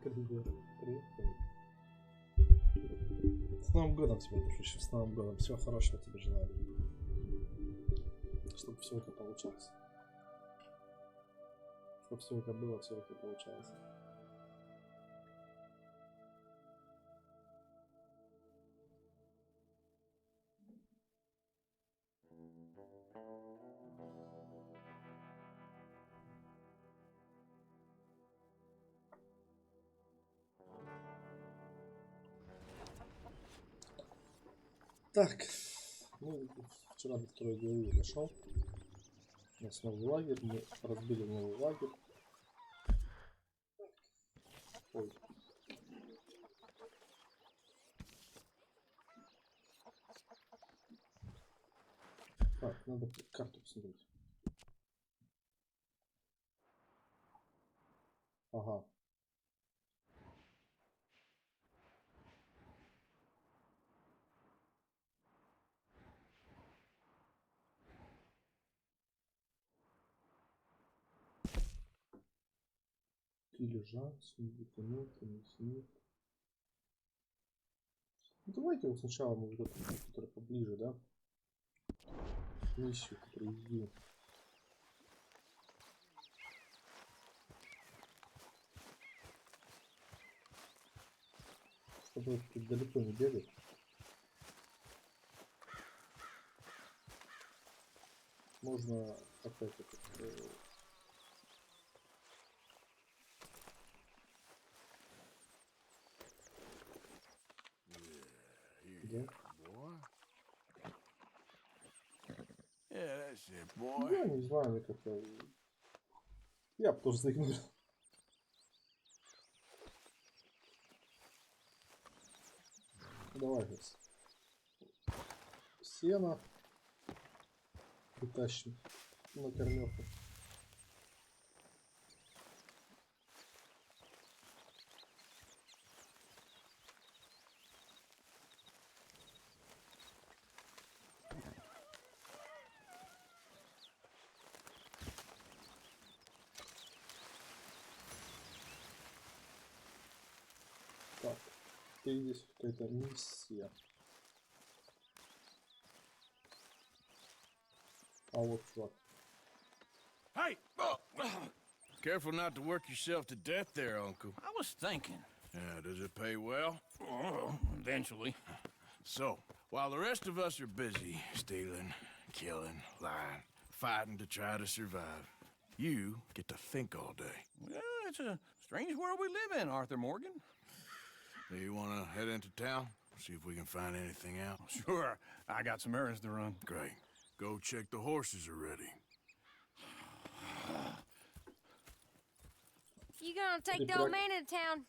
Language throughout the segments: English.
Привет. Привет. С Новым годом тебя, душище, с Новым годом. Всего хорошего тебе желаю. Чтобы все это получалось. Чтобы все это было, все это получалось. Так, ну, вчера до второй главы дошел. У нас новый лагерь, мы разбили новый лагерь. Ой. Так, надо карту посмотреть. Ага. Лежат, сундуки, мясник. Ну, давайте вот сначала мы вот эту, который поближе, да? Миссию проведем. Чтобы тут далеко не бегать. Можно опять этот... Да? Я не знаю, мне как-то... Я бы тоже заигнорил. Давай сейчас. Сено. Притащим на кормёху. Так, теперь здесь какая-то миссия. А вот чувак. Hey! Careful not to work yourself to death there, Uncle. I was thinking. Yeah, does it pay well? Oh, eventually. So, while the rest of us are busy stealing, killing, lying, fighting to try to survive, you get to think all day. Well, it's a strange world we live in, Arthur Morgan. Do you want to head into town? See if we can find anything out? Sure, I got some errands to run. Great. Go check the horses are ready. You gonna take the old man into town?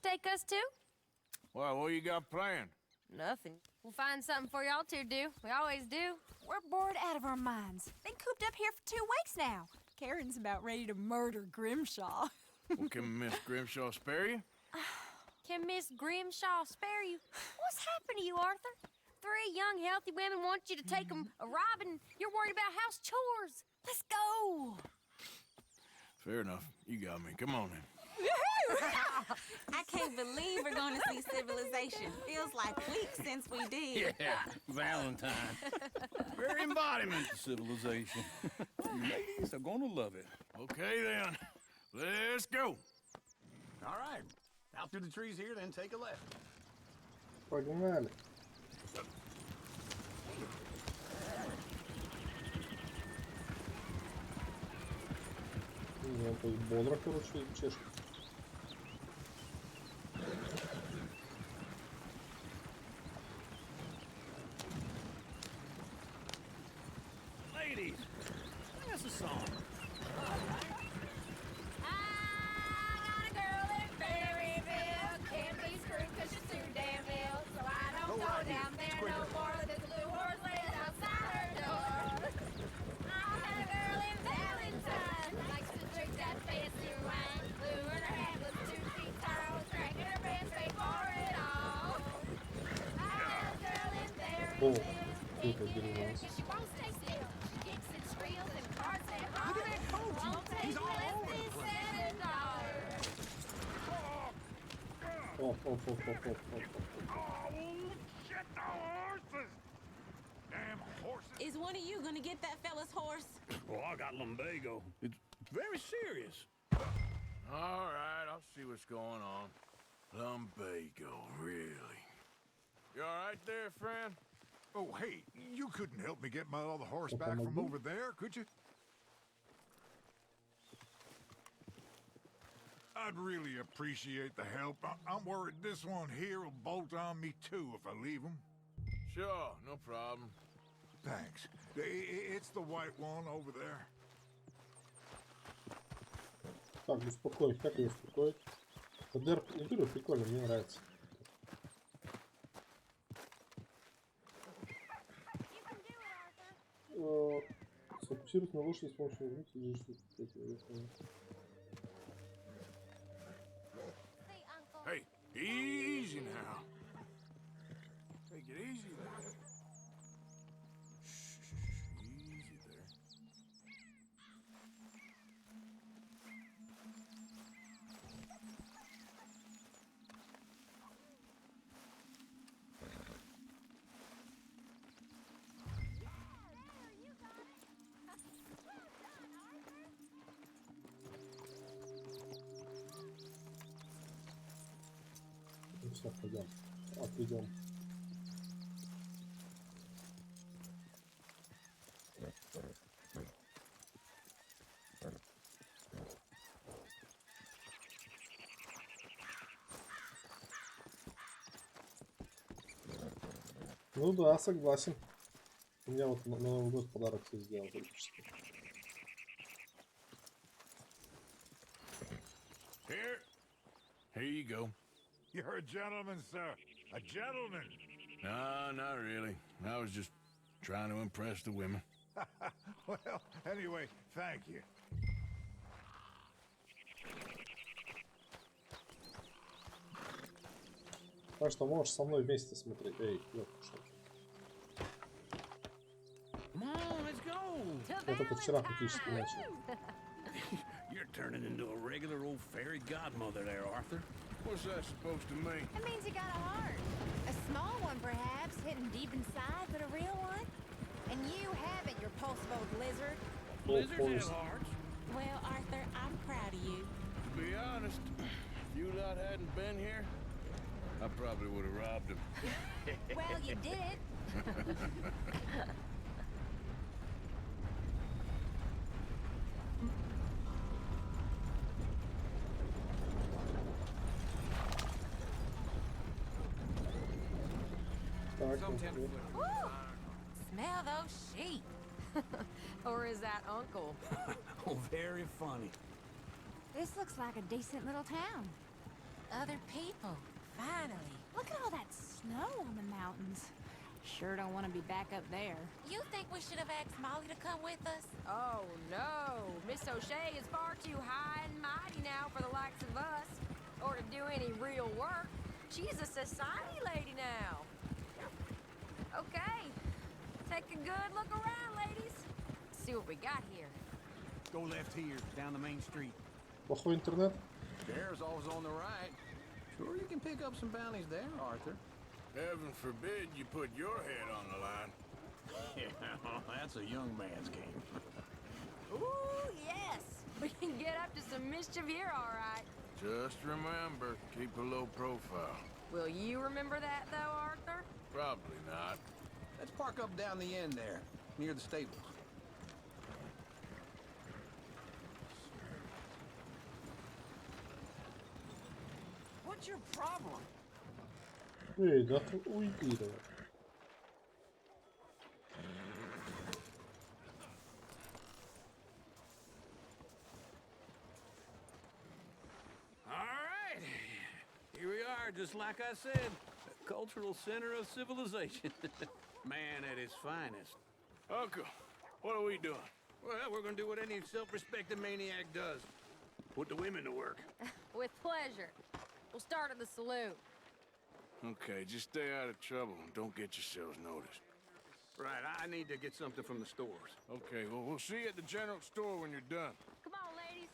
Take us too? Well, what you got planned? Nothing. We'll find something for y'all to do. We always do. We're bored out of our minds. Been cooped up here for 2 weeks now. Karen's about ready to murder Grimshaw. Well, can Miss Grimshaw spare you? Can Miss Grimshaw spare you? What's happened to you, Arthur? 3 young, healthy women want you to take them a robbing. You're worried about house chores. Let's go. Fair enough. You got me. Come on then. I can't believe we're going to see civilization. Feels like weeks since we did. Yeah, Valentine. Very embodiment of civilization. You ladies are gonna love it. Okay then. Let's go. All right. Out through the trees here, then take a left. Погнали. Ну, то есть бодро, короче, чешет. Ladies, sing us a song. О, круто деревянс. Оп, оп, оп, оп, оп, оп, оп. Oh, shit, the horses! Damn horses! Is one of you gonna get that fella's horse? Well, I got lumbago. It's very serious. All right, I'll see what's going on. Lumbago, really? You all right there, friend? Oh, hey, you couldn't help me get my other horse back from over there, could you? I'd really appreciate the help. I'm worried this one here will bolt on me too if I leave him. Sure, no problem. Thanks. It's the white one over there. Так, успокоить. Как ее успокоить? КДР интервью прикольно, мне нравится. Сфокусируйся на лошади с помощью руки и Hey, easy now. Take it easy there. Shh, easy there. Все, пойдем. Отведем. Ну да, согласен. У меня вот на Новый год подарок все сделал только что. Here you go. You're a gentleman, sir. A gentleman. No, not really. I was just trying to impress the women. Well, anyway, thank you. Так что можешь со мной вместе смотреть. Эй, ёпта. Come on, let's go. Я только вчера практически начал. You're turning into a regular old fairy godmother there, Arthur. What's that supposed to mean? It means you got a heart. A small one, perhaps, hidden deep inside, but a real one. And you haven't, you repulsive old lizard. Lizards have hearts. Well, Arthur, I'm proud of you. To be honest, if you lot hadn't been here, I probably would have robbed him. Well, you did. Так, Woo! Smell those sheep. Or is that Uncle? Oh, very funny. This looks like a decent little town. Other people, finally. Look at all that snow on the mountains. Sure don't want to be back up there. You think we should have asked Molly to come with us? Oh, no. Miss O'Shea is far too high and mighty now for the likes of us. Or to do any real work. She's a society lady now. Okay. Take a good look around, ladies. See what we got here. Go left here, down the main street. плохой интернет. There's always on the right. Sure, you can pick up some bounties there, Arthur. Heaven forbid you put your head on the line. Yeah, that's a young man's game. Ooh, yes. We can get up to some mischief here, all right. Just remember, keep a low profile. Will you remember that, though, Arthur? Probably not. Let's park up down the end there, near the stables. What's your problem? Эй, да ты уйди давай. All right. Here we are, just like I said. A cultural center of civilization. Man at his finest. Uncle, what are we doing? Well, we're gonna do what any self-respecting maniac does. Put the women to work. With pleasure. We'll start at the saloon. Okay, just stay out of trouble and don't get yourselves noticed. Right, I need to get something from the stores. Okay, well, we'll see you at the general store when you're done. Come on, ladies.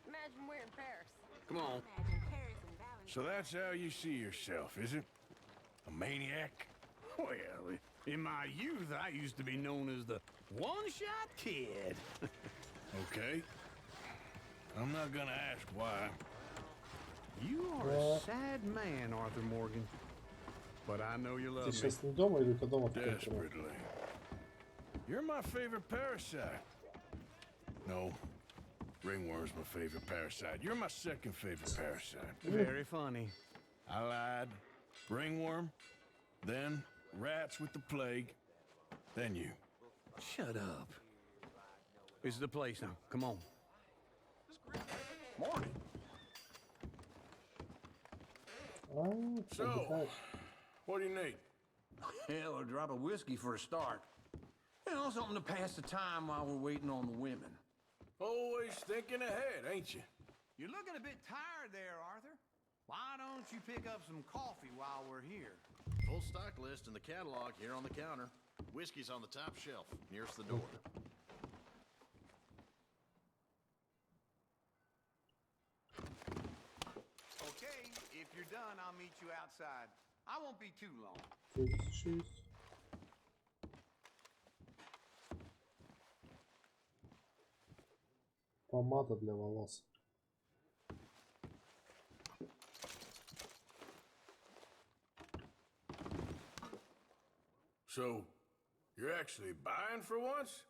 Imagine we're in Paris. Come on. Imagine Paris and Valentine. So that's how you see yourself, is it? A maniac? Well, in my youth, I used to be known as the one-shot kid. Okay. I'm not gonna ask why. You are a sad man, Arthur Morgan. But I know you Ты love me. сейчас не дома или ты дома в контроне? Desperately. You're my favorite parasite. No. Ringworm's my favorite parasite. You're my second favorite parasite. Very funny. I lied. Ringworm, then rats with the plague, then you. Shut up. This is the place now. Come on. Morning. So, Отдыхаешь. what do you need? Hell, a drop of whiskey for a start. You know, something to pass the time while we're waiting on the women. Always thinking ahead, ain't you? You're looking a bit tired there, Arthur. Why don't you pick up some coffee while we're here? Full stock list in the catalog here on the counter. Whiskey's on the top shelf, nearest the door. Okay, if you're done, I'll meet you outside. I won't be too long. 36. Помада для волос. So, you're actually buying for once?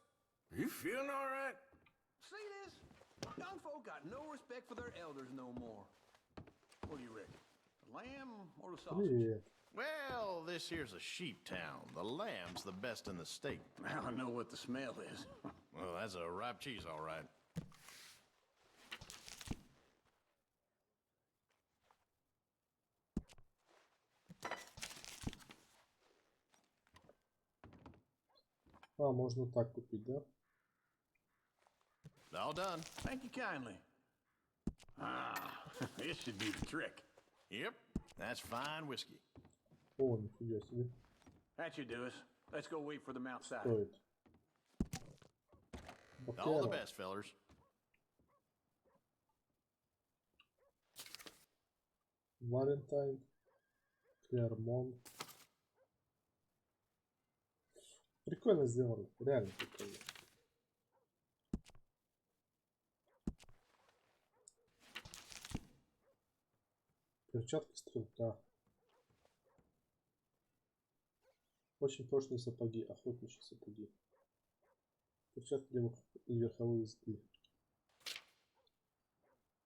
Are you feeling all right? See this? Young folk got no respect for their elders no more. What do you reckon? The lamb or the sausage? Привет. Well, this here's a sheep town. The lamb's the best in the state. Now I know what the smell is. Well, that's a ripe cheese, all right. А, можно так купить, да? All done. Thank you kindly. Ah, this should be the trick. Yep, that's fine whiskey. О, нифига себе. That should do us. Let's go wait for them outside. Стоит. All the Бакера. best, fellers. Валентайн. Клермон. Прикольно сделано. Реально прикольно. Перчатки стрелка. Очень точные сапоги. Охотничьи сапоги. Перчатки для верховой езды.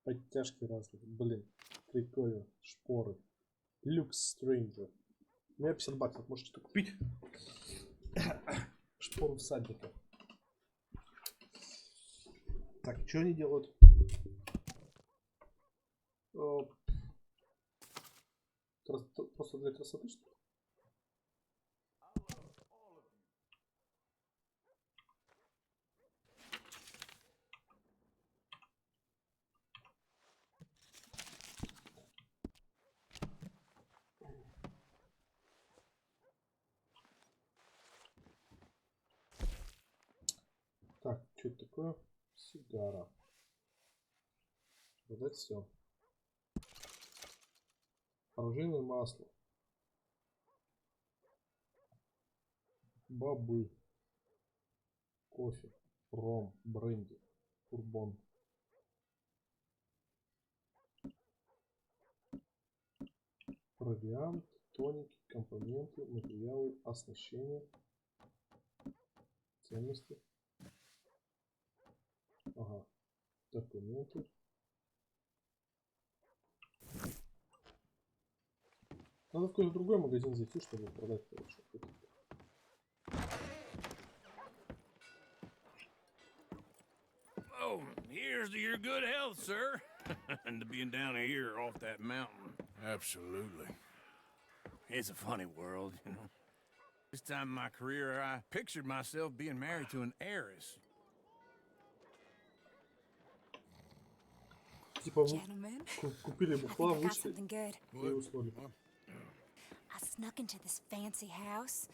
Подтяжки разные. Блин. Прикольно. Шпоры. Люкс Стрэнджер. У меня 50 баксов. Можете что купить. Шпору всадника. Так, что они делают? Просто для красоты, что ли? Так, что это такое? Сигара. Продать все. Оружейное масло. Бобы. Кофе. Ром. Бренди. Бурбон. Провиант. Тоники. Компоненты. Материалы. Оснащение. Ценности. Ага. Документы. Надо в какой-то другой магазин зайти, чтобы продать, короче. Oh, here's to your good health, sir. And to being down here off that mountain. Absolutely. It's a funny world, you know. This time in my career, I pictured myself being married to an heiress. Типа вы Gentlemen, купили I think бухла, I got вышли something good. и уснули. I snuck into this fancy house.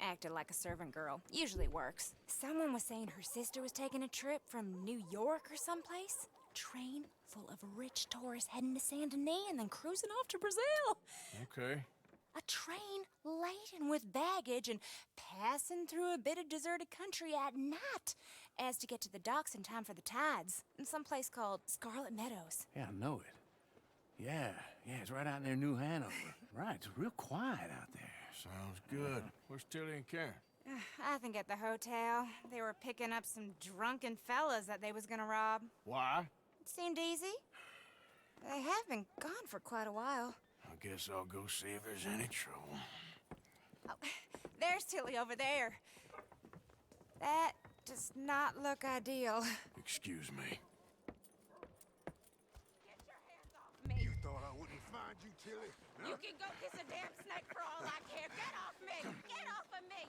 Acted like a servant girl. Usually works. Someone was saying her sister was taking a trip from New York or someplace. train full of rich tourists heading to Saint Denis and then cruising off to Brazil. Okay. A train laden with baggage and passing through a bit of deserted country at night as to get to the docks in time for the tides in some place called Scarlet Meadows. Yeah, I know it. Yeah, it's right out near New Hanover. Right, it's real quiet out there. Sounds good. Where's Tilly and Karen? I think at the hotel. They were picking up some drunken fellas that they was gonna rob. Why? It seemed easy. They have been gone for quite a while. I guess I'll go see if there's any trouble. Oh, there's Tilly over there. That does not look ideal. Excuse me. Get your hands off me. You thought I wouldn't find you, Tilly? You can go kiss a damn snake for all I care. Get off me! Get off of me!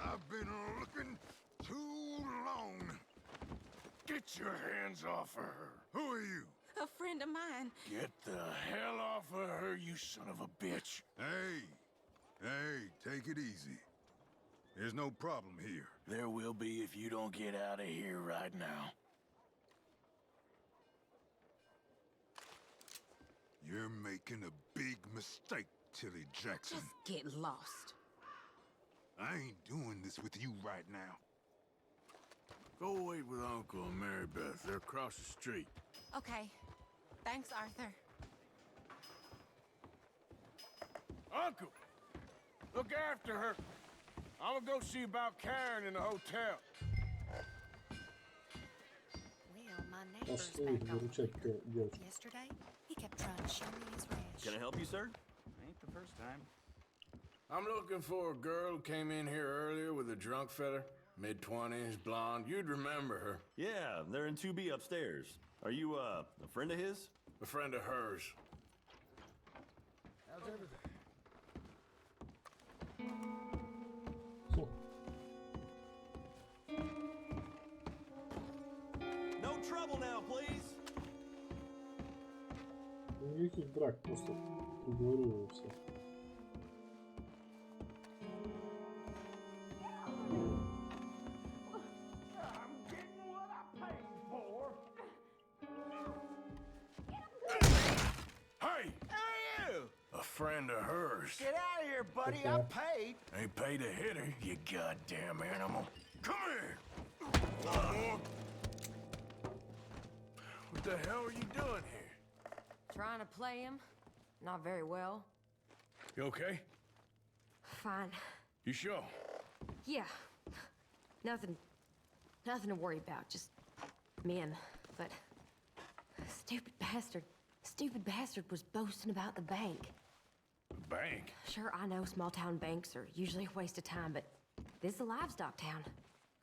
I've been looking too long. Get your hands off of her. Who are you? A friend of mine. Get the hell off of her, you son of a bitch. Hey, take it easy. There's no problem here. There will be if you don't get out of here right now. You're making a big mistake, Tilly Jackson. Just get lost. I ain't doing this with you right now. Go wait with Uncle and Mary Beth. They're across the street. Okay. Thanks, Arthur. Uncle! Look after her. I'm gonna go see about Karen in the hotel. Well, my neighbor's Пошли back on. выручать девочку. Yesterday, he kept trying to show me his ranch. Can I help you, sir? Ain't the first time. I'm looking for a girl who came in here earlier with a drunk fella. Mid-20s, blonde. You'd remember her. Yeah, they're in 2B upstairs. Are you, a friend of his? A friend of hers. How's everything? Фу. No trouble now, please. Никаких драк, просто приговорил все. Hey! A friend of hers. Get out of here, buddy. I paid. Ain't paid to hit her, you goddamn animal. Come here! What the hell are you doing here? Trying to play him. Not very well. You okay? Fine. You sure? Yeah. Nothing to worry about. Just men. But stupid bastard was boasting about the bank. The bank? Sure, I know small town banks are usually a waste of time, but this is a livestock town.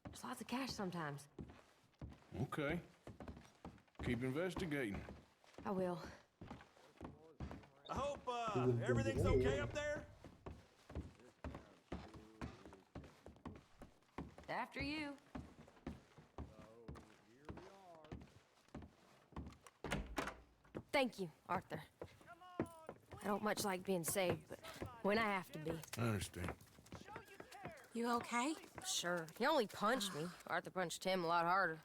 There's lots of cash sometimes. Okay. Keep investigating. I will. I hope, everything's okay up there? After you. Thank you, Arthur. I don't much like being saved, but when I have to be. I understand. You okay? Sure. He only punched me. Arthur punched him a lot harder.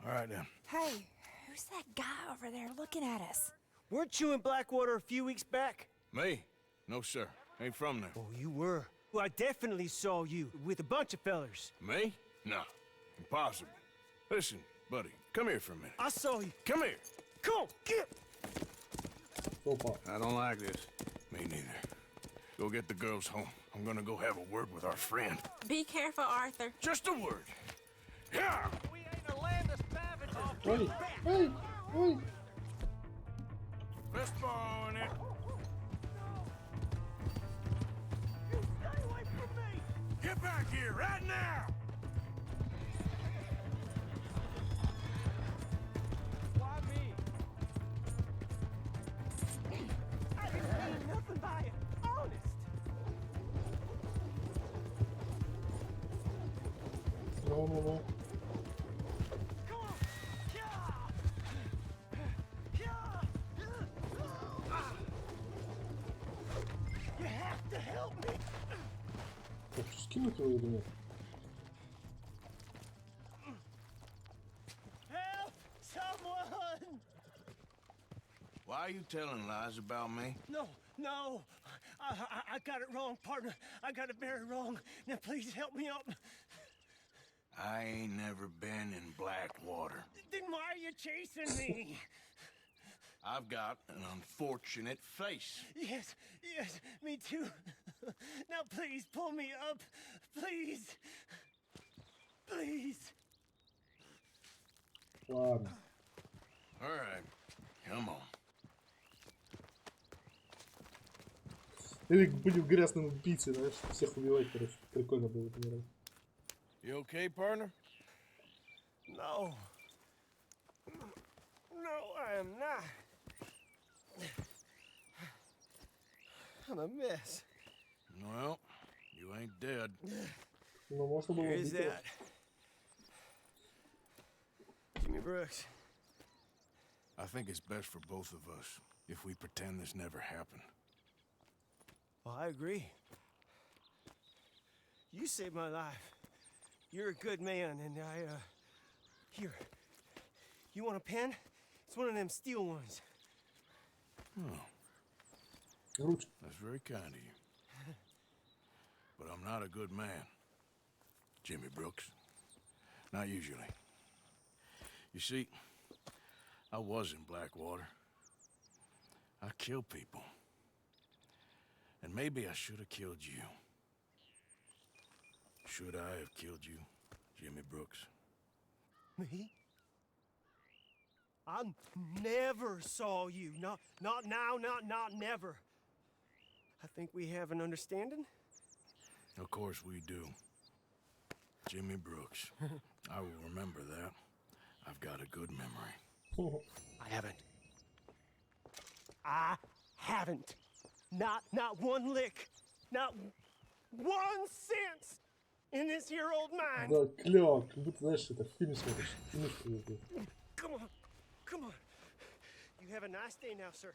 All right, then. Hey, who's that guy over there looking at us? Weren't you in Blackwater a few weeks back? Me? No, sir. Ain't from there. Oh, you were. Well, I definitely saw you with a bunch of fellers. Me? No. Impossible. Listen, buddy, come here for a minute. I saw you. Come here. Come on, get! Опа. I don't like this. Me neither. Go get the girls home. I'm gonna go have a word with our friend. Be careful, Arthur. Just a word. Yeah! We ain't a land of savages. Ой, ой, ой. Let's borrow it. Stay away from me! Get back here right now! Why me? I didn't mean nothing by it. Honest. Ну-ну-ну. Come on. You have to help me. Так, скинуть его или нет? Help! Someone! Why are you telling lies about me? No, no. I got it wrong, partner. I got it very wrong. Now, please help me up. I ain't never been in Blackwater. Then why are you chasing me? I've got an unfortunate face. Yes, yes, me too. Now, please pull me up. Please. Please. Ладно. All right, come on. Или будем грязным убийцей, знаешь, всех убивать, короче. Прикольно было, наверное. You okay, partner? No. No, I am not. I'm a mess. Well, you ain't dead. Ну, можно было Where is убить его. that? Jimmy Brooks. I think it's best for both of us if we pretend this never happened. Well, I agree. You saved my life. You're a good man, and here. You want a pen? It's one of them steel ones. Oh, Ручка. that's very kind of you. But I'm not a good man, Jimmy Brooks. Not usually. You see, I was in Blackwater. I killed people. And maybe I should have killed you. Should I have killed you, Jimmy Brooks? Me? I never saw you. Not now, not never. I think we have an understanding. Of course we do. Jimmy Brooks. I will remember that. I've got a good memory. I haven't. Not one lick. Not 1 cent in this here old mine. Да, клево. Как будто, знаешь, это фильм смотришь. Come on. Come on. You have a nice day now, sir.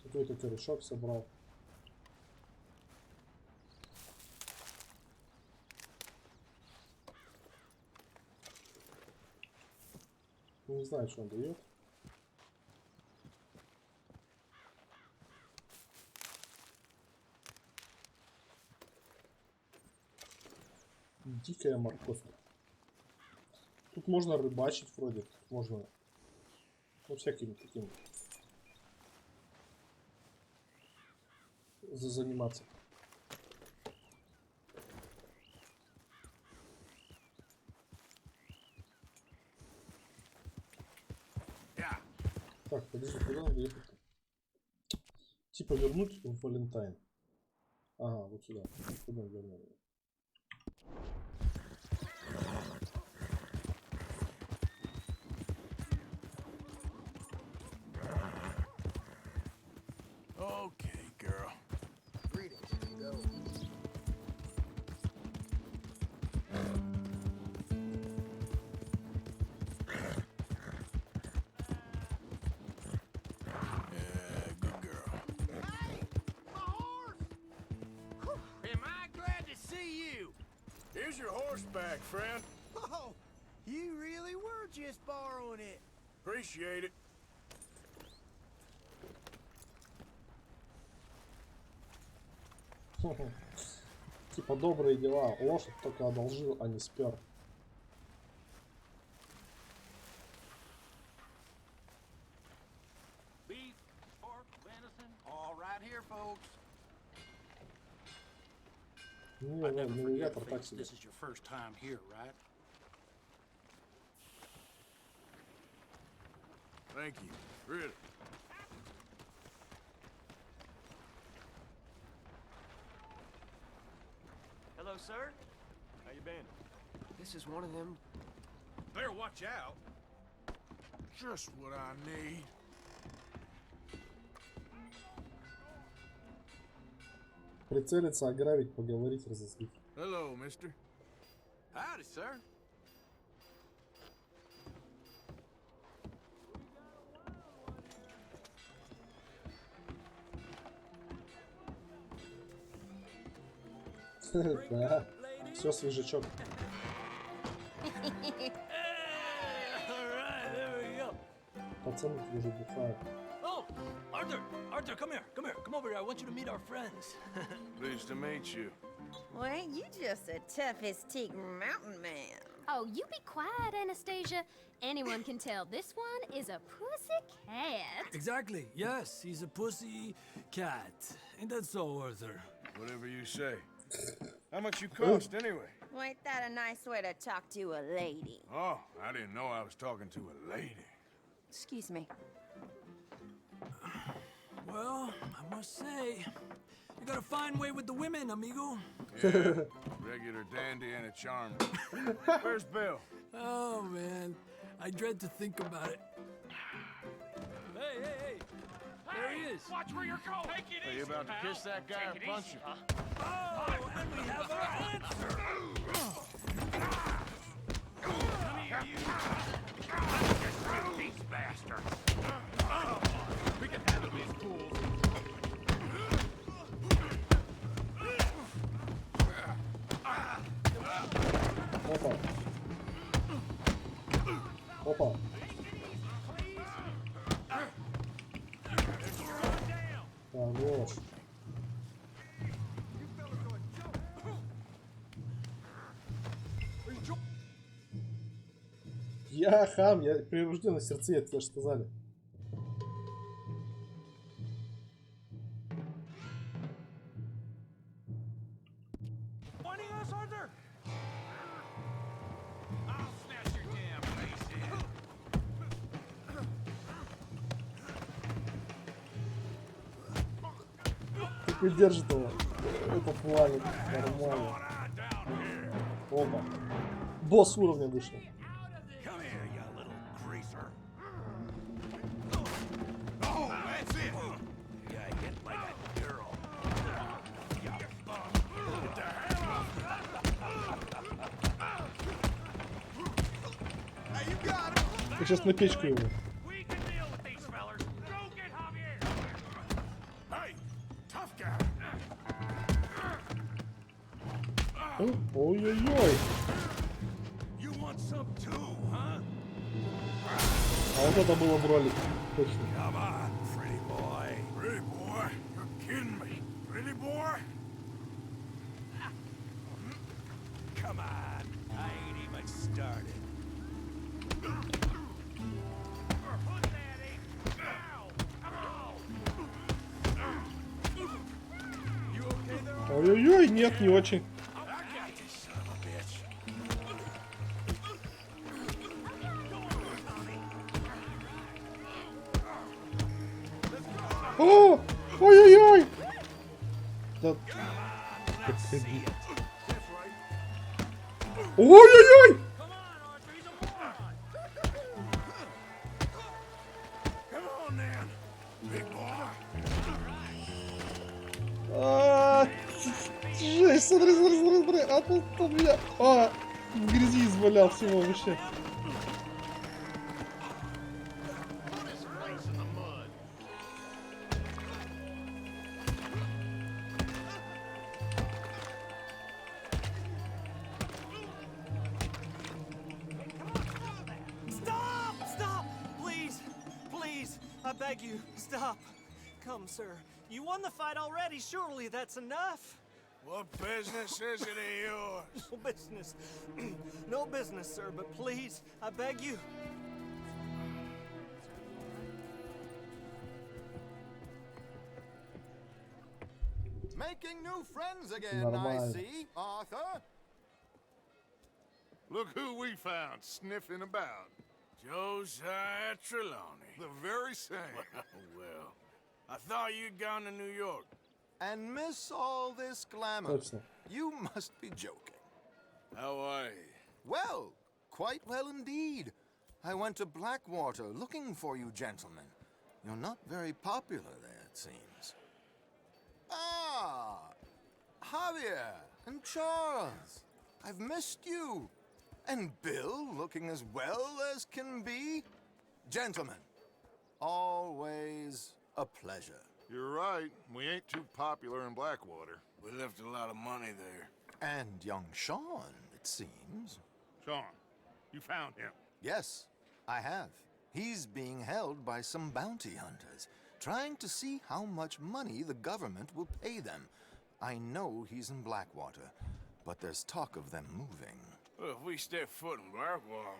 Какой-то корешок собрал. Не знаю, что он дает. Дикая морковь. Тут можно рыбачить вроде. Тут можно, ну, всяким таким заниматься. Так, подожди, куда надо ехать? Типа вернуть в Валентайн. Ага, вот сюда. Куда вернуть? Okay, girl. Greetings, amigo. Yeah, good girl. Hey, my horse! Am I glad to see you? Here's your horse back, friend. Oh, you really were just borrowing it. Appreciate it. Типа добрые дела. Лошадь только одолжил, а не спер. Beef, pork, venison, all right here, folks. Не, навигатор так себе. This is your first time here, right? Thank you. Really. Hello, sir. How you been? This is one of them. Better watch out. Just what I need. Прицелиться, ограбить, поговорить, разозлить. Hello, mister. Howdy, sir. Да, все свежачок. All right, there we go. Пацаны тут уже бухают. Oh, Arthur, Arthur, come here, come over here. I want you to meet our friends. Pleased to meet you. Well, ain't you just the toughest teak mountain man? Oh, you be quiet, Anastasia. Anyone can tell this one is a pussy cat. Exactly. Yes, he's a pussy cat. Ain't that so, Arthur? Whatever you say. How much you cost, anyway? Well, ain't that a nice way to talk to a lady? Oh, I didn't know I was talking to a lady. Excuse me. Well, I must say, you got a fine way with the women, amigo. Yeah, regular dandy and a charmer. Where's Bill? Oh, man. I dread to think about it. Hey, hey, hey. There he is. Watch where you're going. Take it Are you about to kiss that guy or punch him? Oh, and we have our answer. Come here, you. Let's just shoot these bastards. We can handle these fools. Опа. Опа. Хорош. Я хам, я прирожденный сердцеед, тебе же сказали. Pointing us, Arthur? I'll smash your damn face in. Как выдержит его. Это плавит. Нормально. Опа. Босс уровня вышел. Come here, you little greaser. Oh, that's it. Yeah, hit like a girl. Hey, you got him. Я сейчас на печку его. We can deal with these fellers. Go get Javier. Hey, tough guy. Ой-ой-ой. You want some too, huh? А вот это было в ролике. Точно. Come on, pretty boy. Pretty boy? You're kidding me. Pretty boy? Come on. I ain't even started. Put that in now. Ow. You okay there? Ой-ой-ой, нет, не очень. I got you, son of a bitch. О! Ой-ой-ой! Да... Ой-ой-ой! Come on, then, big boy. Жесть, смотри, смотри, смотри, смотри. А тут меня... в грязи извалял всего вообще. Put his face in the mud. Stop! Stop! Please! Please! I beg you, stop. Come, sir. You won the fight already. Surely that's enough. What business is it of yours? No business. No business, sir, but please, I beg you. Making new friends again, Нормально. I see, Arthur. Look who we found sniffing about. Josiah Trelawney. The very same. Well, I thought you'd gone to New York. And miss all this glamour. Точно. You must be joking. How are you? Well, quite well indeed. I went to Blackwater looking for you gentlemen. You're not very popular there, it seems. Ah, Javier and Charles. I've missed you. And Bill looking as well as can be. Gentlemen, always a pleasure. You're right. We ain't too popular in Blackwater. We left a lot of money there. And young Sean, it seems. Sean, you found him. Yes, I have. He's being held by some bounty hunters, trying to see how much money the government will pay them. I know he's in Blackwater, but there's talk of them moving. Well, if we step foot in Blackwater...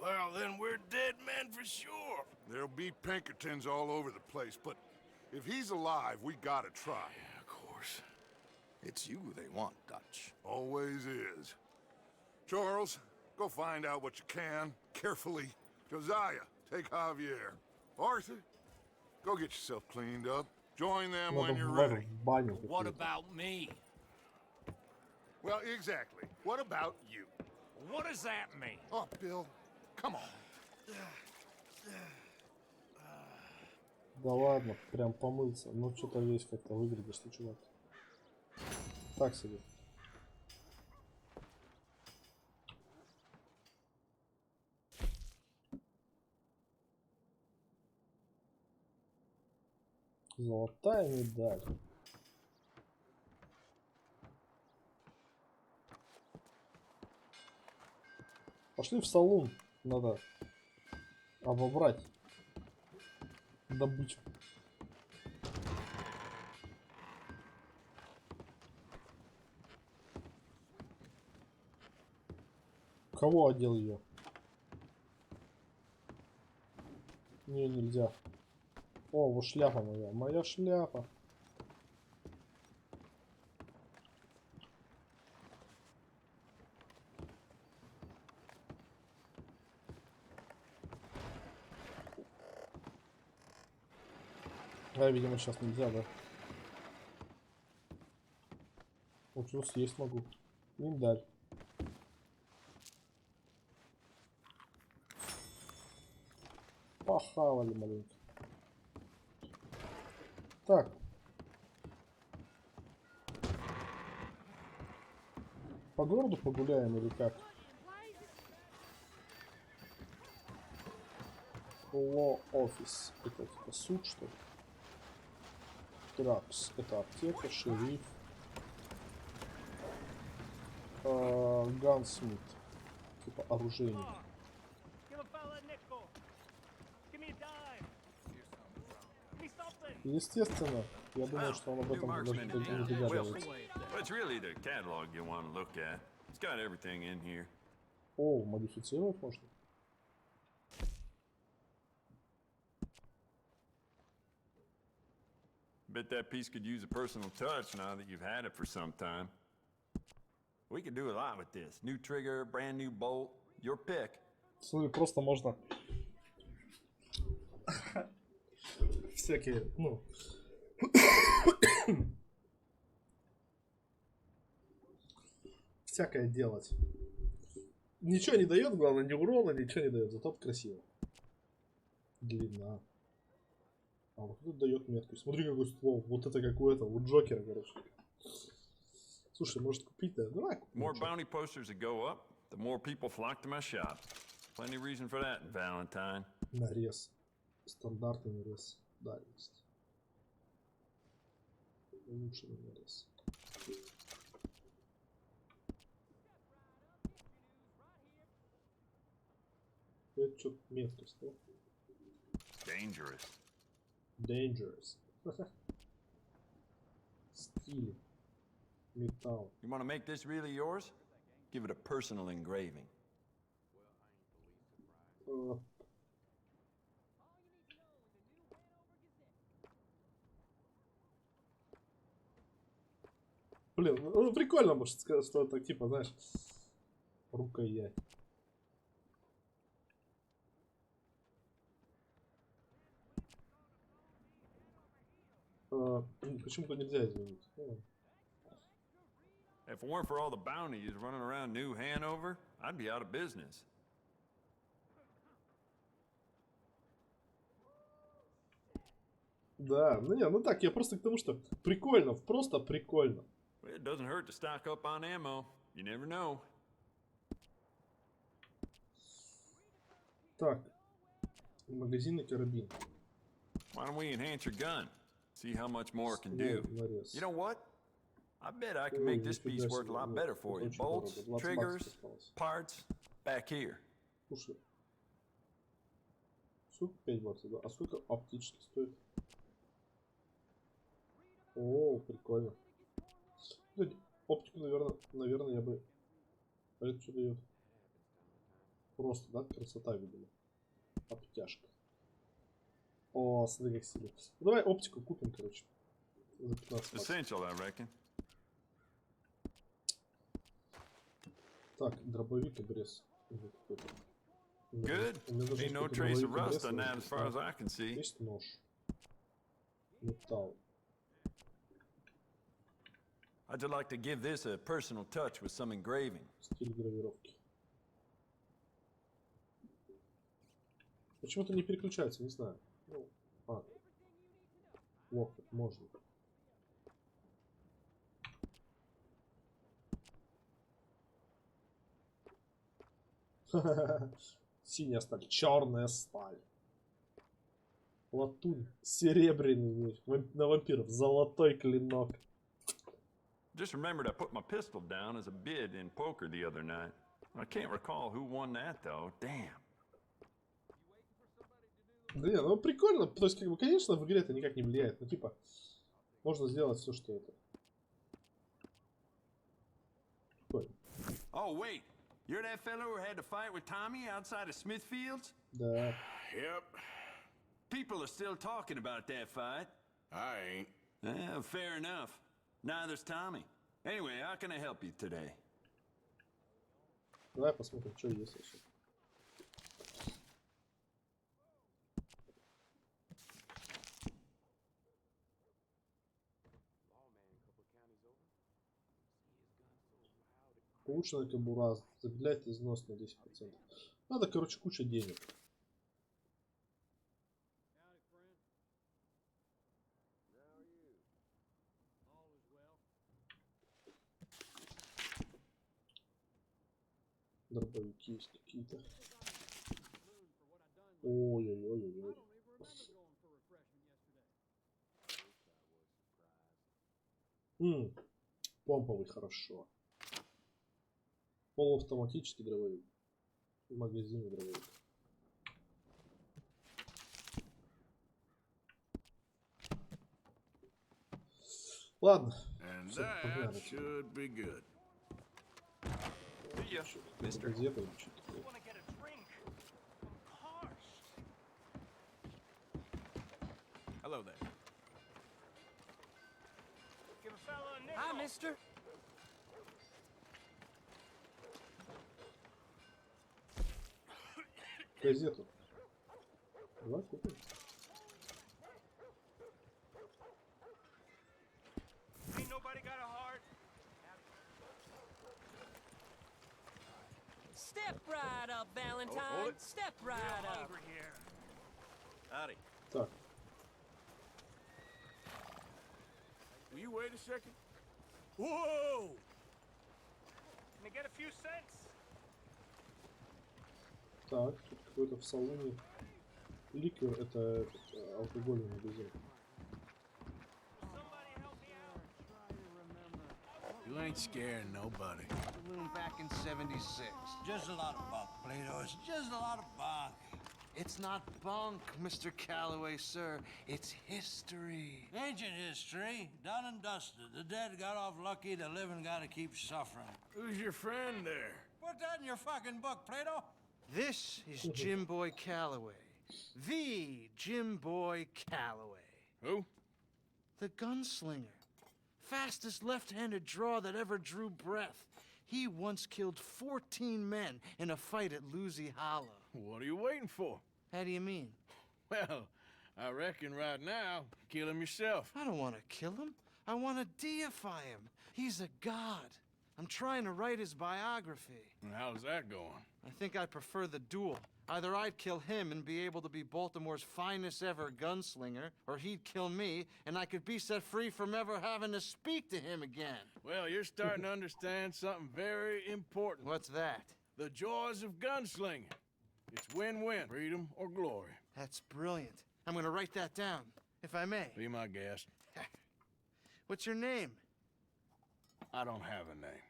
Well, then we're dead men for sure. There'll be Pinkertons all over the place, but if he's alive, we gotta try. Yeah, of course. It's you they want, Dutch. Always is. Charles, go find out what you can, carefully. Josiah, take Javier. Arthur, go get yourself cleaned up. Join them when you're ready. What about me? Well, exactly. What about you? What does that mean? Oh, Bill, come on. Да ладно, прям помылся. Ну что-то весь как-то выглядишь ты, чувак. Так себе. Золотая медаль. Пошли в салон. Надо обобрать добычу. Кого одел ее? Не, нельзя. О, вот шляпа моя. Моя шляпа. Да, видимо, сейчас нельзя, да? Вот что съесть могу. Миндаль. Похавали маленько. Так. По городу погуляем или как? Law Office. Это типа суд, что ли? Трапс. Это аптека, шериф. Гансмит. Типа оружейник. Естественно, я думаю, что он об этом даже не догадывается. О, модифицировать можно? Bet that piece could use a personal touch now that you've had it for some time. We could do a lot with this. New trigger, brand new bolt, your pick. Смотри, просто можно всякие, ну, всякое делать. Ничего не дает, главное, ни урона, ничего не дает, зато красиво. Длина. А вот тут дает меткость. Смотри, какой ствол. Вот это как у этого, у Джокера, короче. Слушай, может купить, да? Давай купим. More bounty posters that go up, the more people flock to my shop. Plenty of reason for that, Valentine. Нарез. Стандартный нарез. Да, есть. Улучшенный нарез. Это что-то меткость, да? Dangerous. Dangerous. Стиль. Металл. You want to make this really yours? Give it a personal engraving. Блин, ну прикольно, может сказать, что это типа, знаешь, рукоять. Почему-то нельзя изменить. If it weren't for all the bounties running around New Hanover, I'd be out of business. Да, ну не, ну так, я просто к тому, что прикольно, просто прикольно. It doesn't hurt to stock up on ammo. You never know. Так, магазин и карабин. Why don't we enhance your gun? See how much more it can do. Нарез. You know what? I bet I can Ой, make this нифига piece work a себе. lot Нет, better for это you. очень Bolts, дорого. 20 triggers, баксов осталось. parts, back here. Слушай. Сколько? 5 баксов, да? А сколько оптически стоит? О, прикольно. Оптику, наверное, я бы... А это что дает? Просто, да? Красота, видимо. Обтяжка. О, смотри, как сильно. Ну, давай оптику купим, короче. За 15 баксов. Essential, I reckon. Так, дробовик обрез. Good. Ain't no trace of rust on that as far as I can see. Есть нож. Металл. I'd just like to give this a personal touch with some engraving. Стиль гравировки. Почему-то не переключается, не знаю. Ну, локоть можно. Синяя сталь, черная сталь. Латунь, серебряный меч. На вампиров золотой клинок. Just remembered I put my pistol down as a bid in poker the other night. I can't recall who won that though. Damn. Да не, ну прикольно. То есть, как бы, конечно, в игре это никак не влияет. Но типа, можно сделать все, что это. Прикольно. Oh, wait. You're that fellow who had to fight with Tommy outside of Smithfield's? Да. Yep. People are still talking about that fight. I ain't. Fair enough. Neither's Tommy. Anyway, how can I help you today? Давай посмотрим, что есть еще. Улучшенная кобура. Замедляет износ на 10%. Надо, короче, куча денег. Дробовики есть какие-то. Ой-ой-ой-ой-ой. Помповый, хорошо. Полуавтоматический дробовик. Магазинный дробовик. Ладно. And Всё, that погнали. should be good. Мистер. Газета или что-то такое. Hello there. Give a fella a nickel. Hi, mister. Газету. Давай купим. Ain't nobody got a heart. Step right up, Valentine. Step right up. Over here. Howdy. Так. Will you wait a second? Whoa! Can I get a few cents? Так, тут какой-то в салоне. Ликер — это алкогольный магазин. You ain't scaring nobody. Saloon back in 76. Just a lot of bunk, Plato. It's just a lot of bunk. It's not bunk, Mr. Calloway, sir. It's history. Ancient history. Done and dusted. The dead got off lucky, the living gotta keep suffering. Who's your friend there? Put that in your fucking book, Plato. This is Jim Boy Calloway. The Jim Boy Calloway. Who? The gunslinger. Fastest left-handed draw that ever drew breath. He once killed 14 men in a fight at Lucy Hollow. What are you waiting for? How do you mean? Well, I reckon right now, kill him yourself. I don't want to kill him. I want to deify him. He's a god. I'm trying to write his biography. And how's that going? I think I prefer the duel. Either I'd kill him and be able to be Baltimore's finest ever gunslinger, or he'd kill me and I could be set free from ever having to speak to him again. Well, you're starting to understand something very important. What's that? The joys of gunslinging. It's win-win, freedom or glory. That's brilliant. I'm gonna write that down, if I may. Be my guest. What's your name? I don't have a name.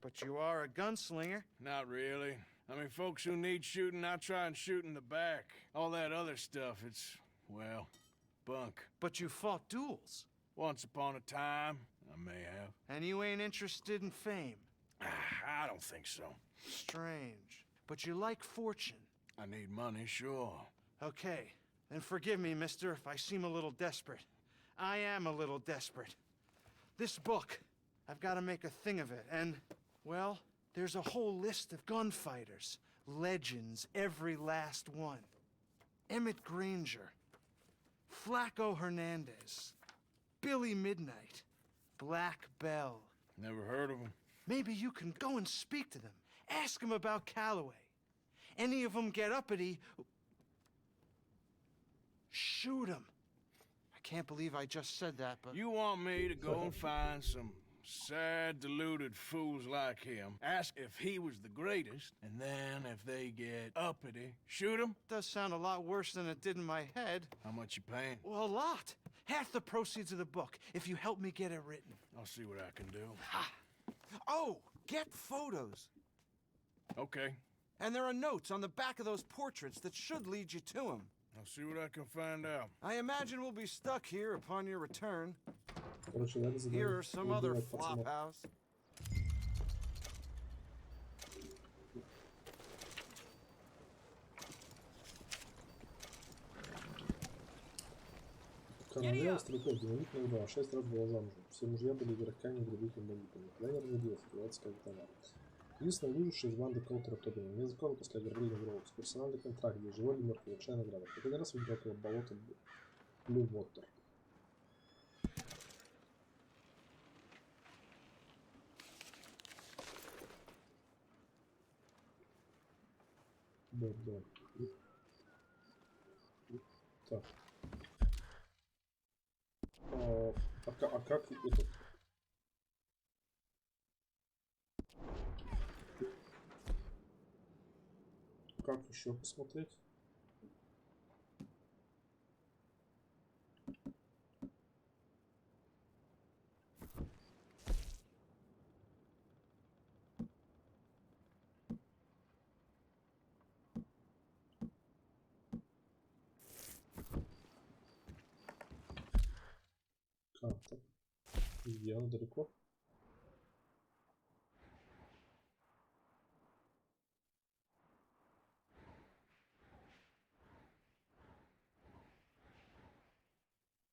But you are a gunslinger. Not really. I mean, folks who need shooting, I try and shoot in the back. All that other stuff, it's, well, bunk. But you fought duels. Once upon a time, I may have. And you ain't interested in fame. I don't think so. Strange. But you like fortune. I need money, sure. Okay, then forgive me, mister, if I seem a little desperate. I am a little desperate. This book, I've got to make a thing of it, and, well, there's a whole list of gunfighters. Legends, every last one. Emmett Granger, Flaco Hernandez, Billy Midnight, Black Bell. Never heard of them. Maybe you can go and speak to them. Ask them about Calloway. Any of them get uppity, shoot them. I can't believe I just said that, but... You want me to go and find some sad, deluded fools like him, ask if he was the greatest, and then if they get uppity, shoot him? Does sound a lot worse than it did in my head. How much you paying? Well, a lot. Half the proceeds of the book, if you help me get it written. I'll see what I can do. Ha! Oh, get photos. Okay. And there are notes on the back of those portraits that should lead you to him. I'll see what I can find out. I imagine we'll be stuck here upon your return. Короче, надо задание Here or some other убивать пацанов. flop house. Королева стрелков, динамитных 2, 6 раз была замужем. Все мужья были игроками и другими бандитами. Пленер родился, называется как товар. Единственное выживший из банды Колтера Тобина. Мне закон после ограбления Гроувс. Персональный контракт, где живой или мертвый, лучшая награда. Последний раз видел около болота Блю Воттер. Да. Так. А как это? Как еще посмотреть? Карта. Где она далеко?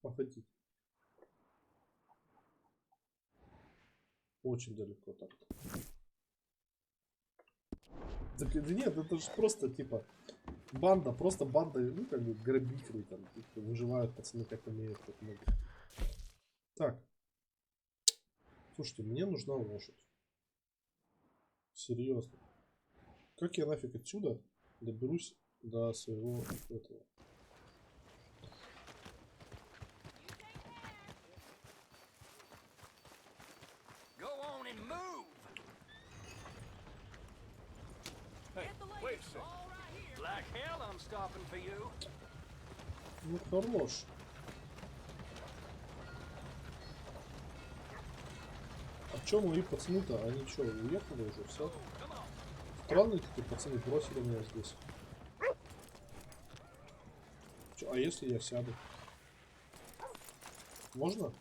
Походи. Очень далеко так-то. Так, да нет, это же просто типа банда, просто банда, ну как бы грабителей там, типа, выживают пацаны как умеют, как могут. Так. Слушайте, мне нужна лошадь. Серьезно. Как я нафиг отсюда доберусь до своего этого? Like hell, I'm stopping for you. Ну хорош. А чё мои пацаны-то? Они чё, уехали уже? Все? Странные такие пацаны, бросили меня здесь. Чё, а если я сяду? Можно?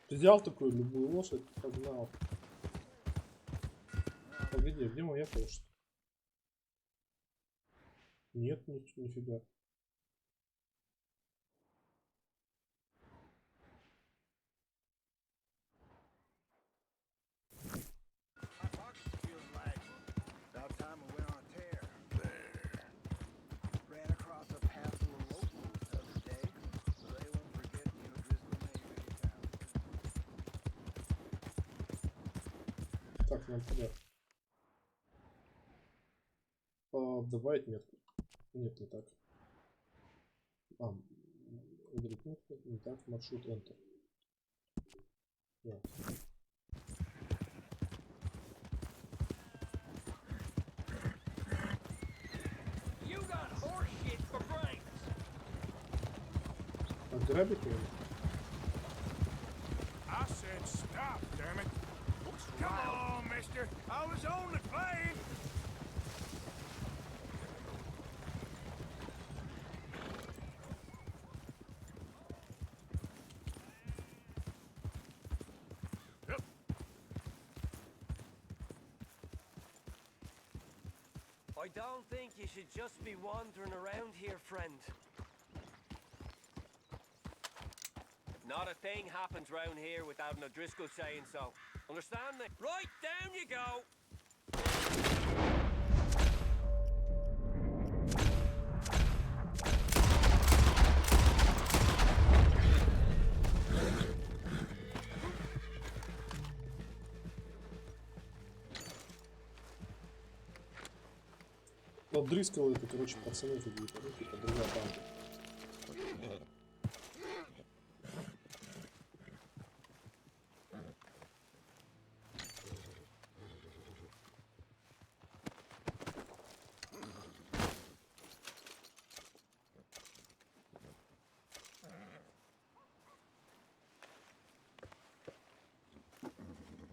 Взял такую любую лошадь, погнал. Погоди, где моя лошадь? Нет, нифига. Так, нам куда? Добавить метку. Нет, не так. Удалить метку. Не так. Маршрут Enter. Да. Ограбить его? I said stop, damn it. Come on, mister. I was only playing. I don't think you should just be wandering around here, friend. Not a thing happens round here without an O'Driscoll saying so. Understand me? Right, down you go! Ну, Дрискал это, короче, пацаны какие-то, ну, типа, другая банда.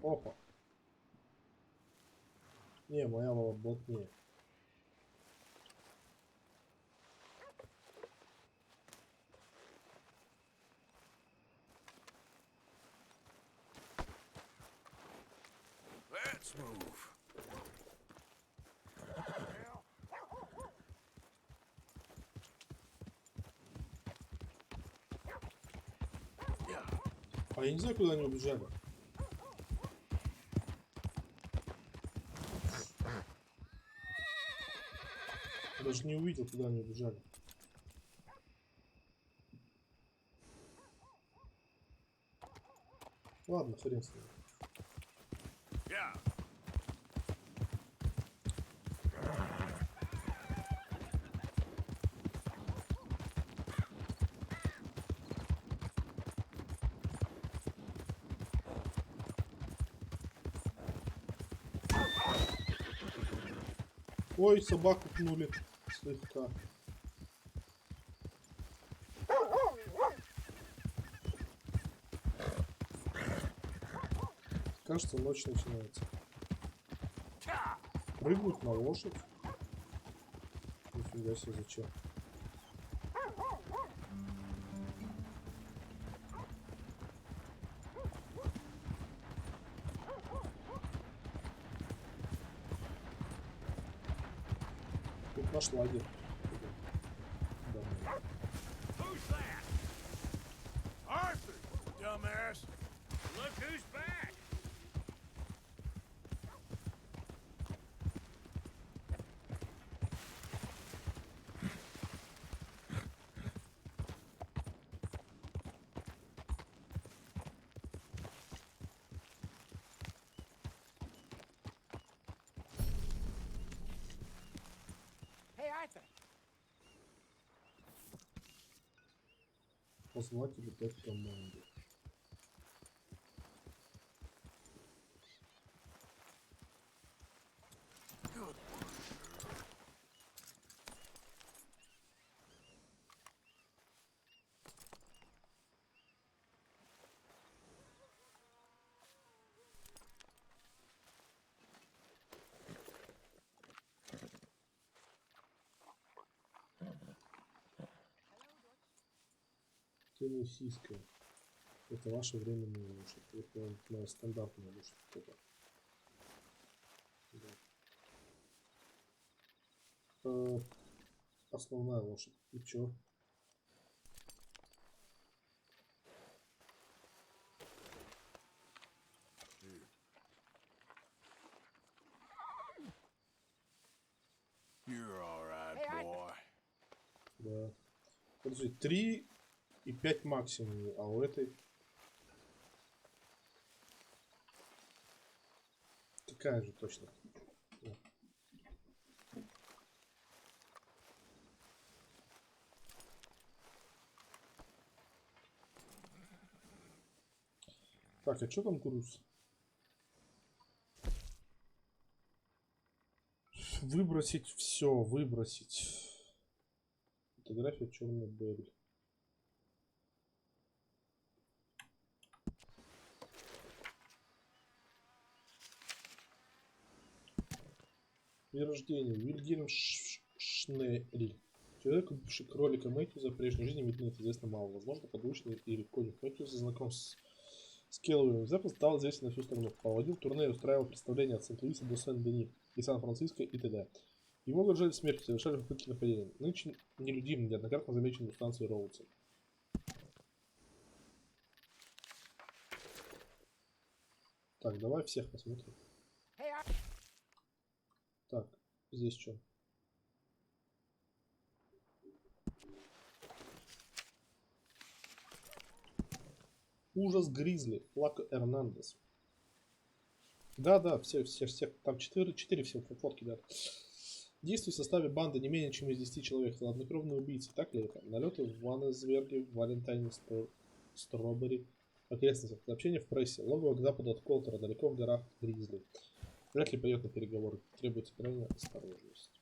Опа. Не, моя была плотнее. Let's move. А я не знаю, куда они убежали. Я даже не увидел, куда они убежали. Ладно, хрен с ним. Ой, собаку пнули слегка. Кажется, ночь начинается. Прыгнуть на лошадь. Нифига себе, зачем? Тут наш лагерь. Who's that? Arthur, dumbass. Look who's back. Hey, Arthur. Позвать или дать команду. Теннессийская. Это ваша временная лошадь. Это моя стандартная лошадь. Это. Да. Основная лошадь. И чё? You're all right, boy. Да. Подожди, 3 и 5 максимум, а у этой... такая же точно. Да. Так, а что там груз? Выбросить все, выбросить. Фотография черной Берри. День рождения. Вильгельм Шнери. Человек, убивший кролика Мэтьюза в прежней жизни, имеет известно мало. Возможно, подручный или конюх Мэтьюза знаком с Келлоуэем. Внезапно стал известен на всю страну. Проводил турне и устраивал представления от Сент-Луиса до Сен-Дени и Сан-Франциско и т.д. Его угрожали смертью, совершали попытки нападения. Нынче нелюдим, неоднократно замечен у станции Роудса. Так, давай всех посмотрим. Так, здесь что? Ужас Гризли, Флако Эрнандес. Да, все, там 4 все фотки, да. Действует в составе банды не менее чем из 10 человек. Хладнокровные убийцы, так ли это? Налеты в Ваннесберге, в Валентайне, Стробери, окрестностях. Сообщение в прессе. Логово к западу от Колтера, далеко в горах Гризли. Вряд ли пойдет на переговоры. Требуется крайняя осторожность.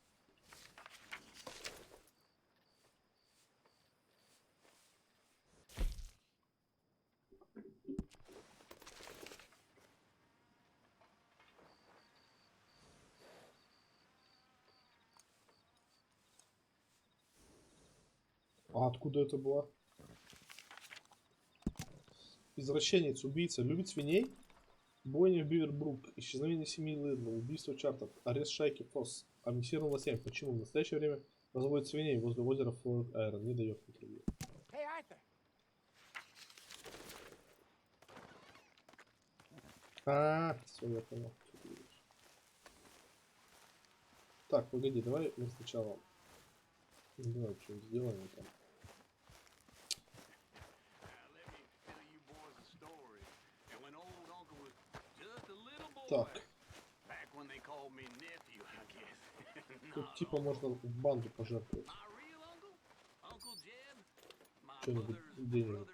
А откуда это было? Извращенец, убийца, любит свиней? Бойня в Бивербрук, исчезновение семьи Лэдла, убийство Чартов, арест шайки Фосс, амнистирован властям. Почему? В настоящее время разводит свиней возле озера Флойд Айрон, не дает интервью. Все, я понял. Так, погоди, давай мы сначала. Давай что-нибудь сделаем там. Так. Тут типа можно в банду пожертвовать. Что-нибудь денег.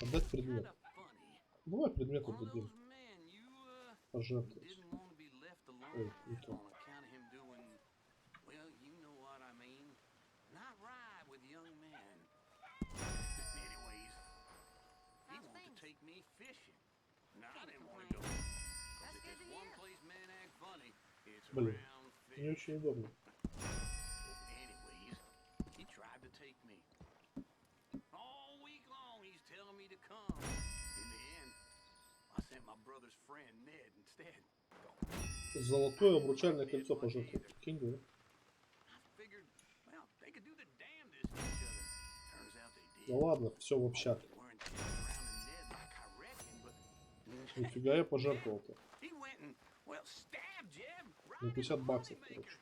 Отдать предмет. Давай предмет отдадим. Пожертвовать. Ой, не то. Блин, не очень удобно. Золотое обручальное кольцо пожертвовать. Кинь, да? Да ладно, все в общак. Нифига я пожертвовал-то. Ну, 50 баксов, короче.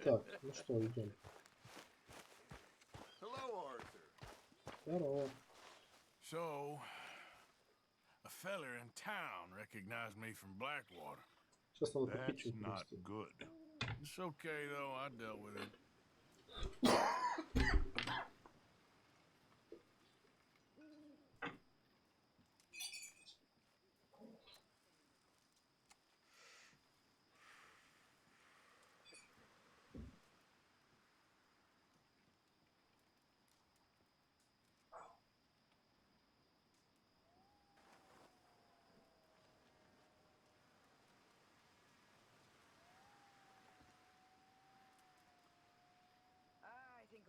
Так, ну что, идем. Здорово. So, a feller in town recognized me from Blackwater. Сейчас надо попить That's что-то. not good. It's okay though, I dealt with it.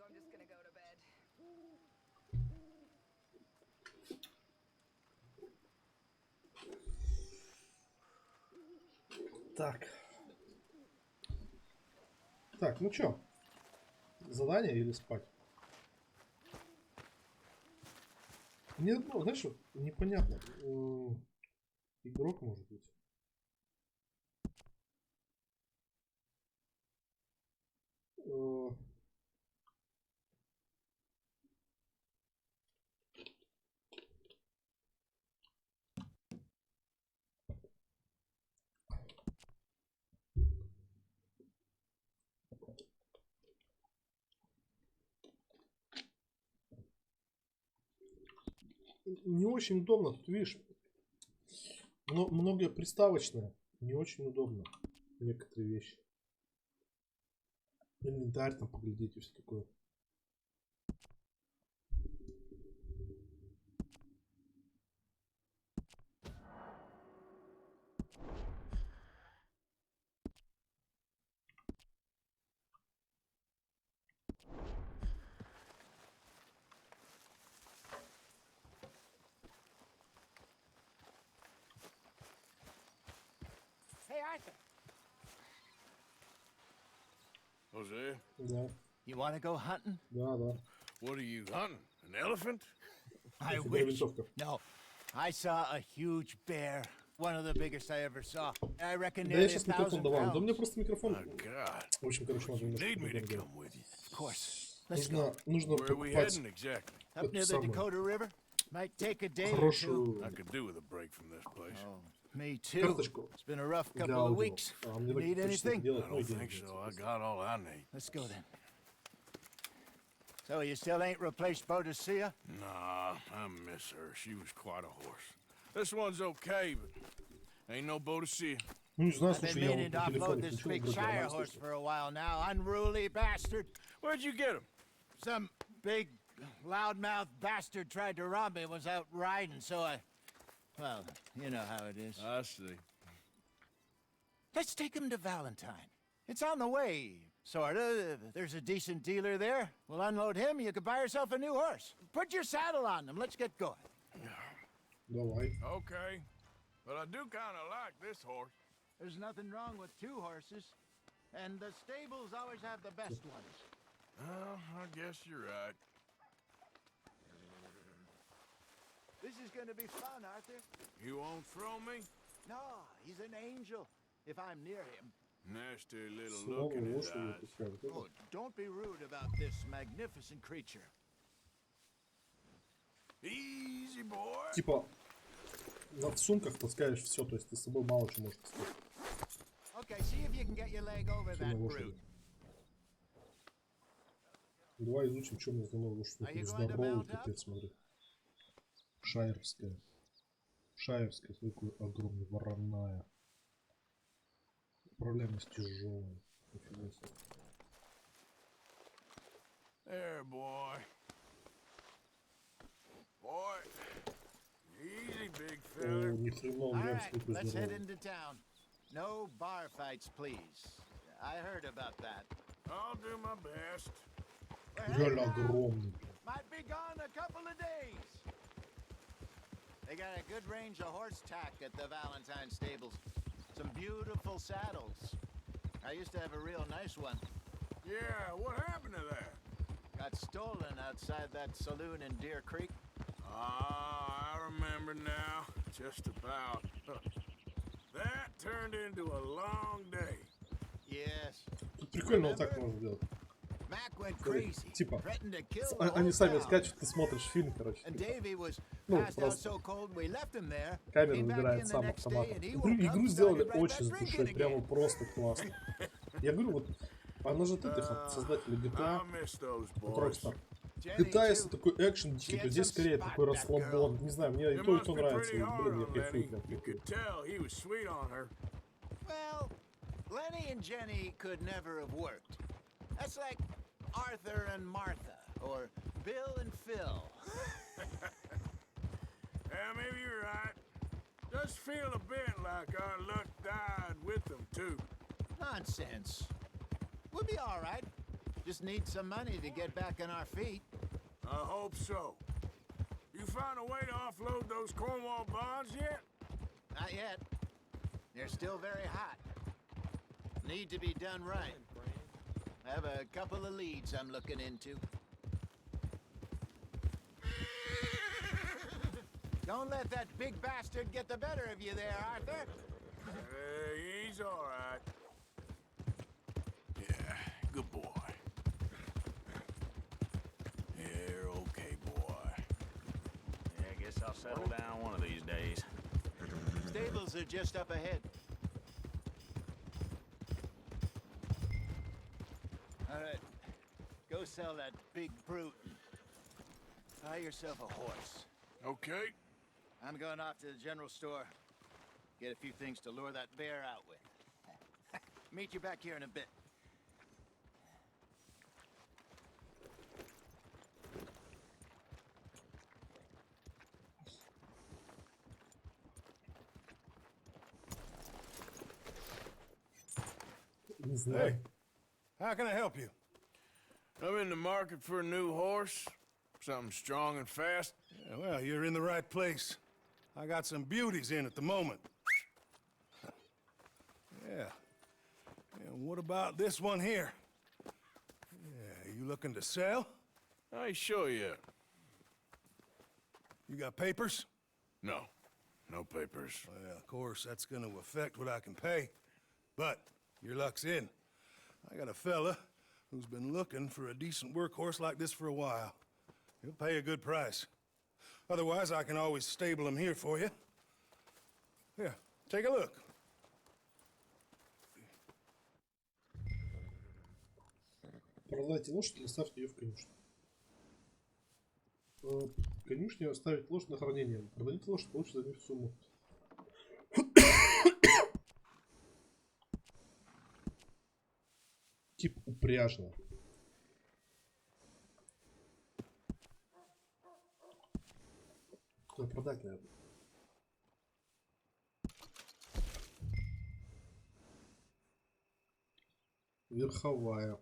I'm just gonna go to bed. Так. Так, ну чё? Задание или спать? Мне, ну, знаешь, вот непонятно. Игрок может быть. не очень удобно. Тут, видишь, многое приставочное. Не очень удобно. Некоторые вещи. Инвентарь там поглядеть и все такое. Hey, Arthur. Jose? Да. You want to go hunting? Да, да. What are you hunting? An elephant? I wish. No. I saw a huge bear. One of the biggest I ever saw. I reckon Да я nearly сейчас микрофон 1,000 давал. Да у pounds. меня просто микрофон. God. В общем, короче, надо немножко по-другому делать. Of course. Let's go. Нужно Where are we покупать heading exactly? Up near the Dakota River. Might take a day or two. хорошую I could do with a break from this place. Oh, me too. карточку It's been a rough для couple of аудио. weeks. А мне Need так точно anything? делать, I ну и don't денег. think so. I got all I need. Let's go then. So you still ain't replaced Boadicea? Nah, I miss her. She was quite a horse. This one's okay, but ain't no Boadicea. Ну, не знаю, I've been слушай, я meaning to вот по offload телефону this включил, big вроде Shire нормально horse слышно. for a while now. Unruly bastard. Where'd you get him? Some big loudmouth bastard tried to rob me, was out riding, so well, you know how it is. I see. Let's take him to Valentine. It's on the way, sorta. There's a decent dealer there. We'll unload him, you could buy yourself a new horse. Put your saddle on him, let's get going. Давай. Okay. But I do kind of like this horse. There's nothing wrong with two horses, and the stables always have the best ones. Well, I guess you're right. This is gonna be fun, Arthur. You won't throw me? No, he's an angel, if I'm near him. Nasty little Снова look in his лошадь eyes. выпускают. Oh, don't be rude about this magnificent creature. Easy, boy. Типа, в сумках таскаешь все, то есть ты с собой мало чего можешь таскать. Okay, see if you can get your leg over Сильно that лошади. brute. Давай изучим, что мне за новую лошадь. Are you Смотри, going to здоровый, mount up? капец, смотри. Шайерская. Шайерская, смотри, какой огромный, вороная. Управляемость тяжелая. Нифига себе. There, boy. Boy. Easy, big О, fella. ни хрена, он All прям right, сколько let's head здоровый. into town. No bar fights, please. I heard about that. I'll do my best. Реально огромный. Might be gone a couple of days. They got a good range of horse tack at the Valentine stables. Some beautiful saddles. I used to have a real nice one. Yeah, what happened to that? Got stolen outside that saloon in Deer Creek. Ah, I remember now. Just about. That turned into a long day. Yes. Тут прикольно вот так можно делать. Mac went Смотри, crazy. типа, Threatened to kill the они whole сами town. скачут, ты смотришь фильм, короче. And типа. Davy was Ну, passed out просто so cold we left him there. камера Came back выбирает in the сам next day автоматом. and he Игру, woke up игру and сделали started right очень с back душой, drinking прямо again. просто классно. Я говорю, вот, она же от этих, от создателей GTA, I miss those от boys. Rockstar. GTA, если такой экшен дикий, то здесь скорее такой расслабон. Не знаю, мне и It то must be нравится. pretty И, hard блин, я on кайфую, Lenny. прям You кайфую. could tell he was sweet on her. Well, Lenny and Jenny could never have worked. That's like Arthur and Martha, or Bill and Phil. Yeah, maybe you're right. Does feel a bit like our luck died with them, too. Nonsense. We'll be all right. Just need some money to get back on our feet. I hope so. You find a way to offload those Cornwall bonds yet? Not yet. They're still very hot. Need to be done right. I have a couple of leads I'm looking into. Don't let that big bastard get the better of you there, Arthur. He's all right. Yeah, good boy. You're okay, boy. Yeah, I guess I'll settle down one of these days. Stables are just up ahead. All right, go sell that big brute. Buy yourself a horse. Okay. I'm going off to the general store. Get a few things to lure that bear out with. Meet you back here in a bit. Hey, how can I help you? I'm in the market for a new horse. Something strong and fast. Yeah, well, you're in the right place. I got some beauties in at the moment. Yeah. And what about this one here? Yeah, you looking to sell? I ain't sure yet. You got papers? No. No papers. Well, of course, that's gonna affect what I can pay. But your luck's in. I got a fella who's been looking for a decent workhorse like this for a while. He'll pay a good price. Otherwise, I can always stable him here for you. Here, take a look. Продайте лошадь или оставьте ее в конюшне. В конюшне оставить лошадь на хранение. Продадите лошадь, получите за них сумму. Тип упряжного. Куда продать, наверное? Верховая.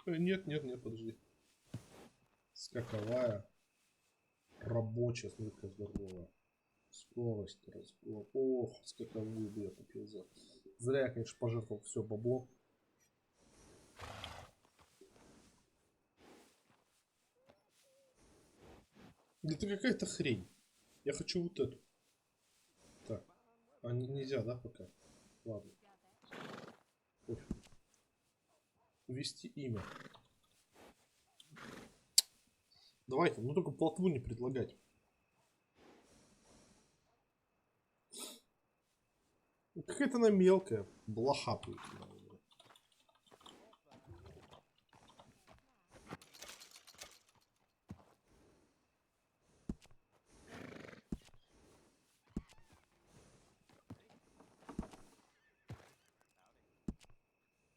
Нет, нет, нет, подожди. Скаковая. Рабочая, смотри, какая здоровая. Скорость, разгон. Ох, скаковую бы я купил за. Зря я, конечно, пожертвовал все бабло. Это какая-то хрень. Я хочу вот эту. Так. А нельзя, да, пока? Ладно. Пофиг. Ввести имя. Давайте, ну только плотву не предлагать. Какая-то она мелкая. Блоха будет.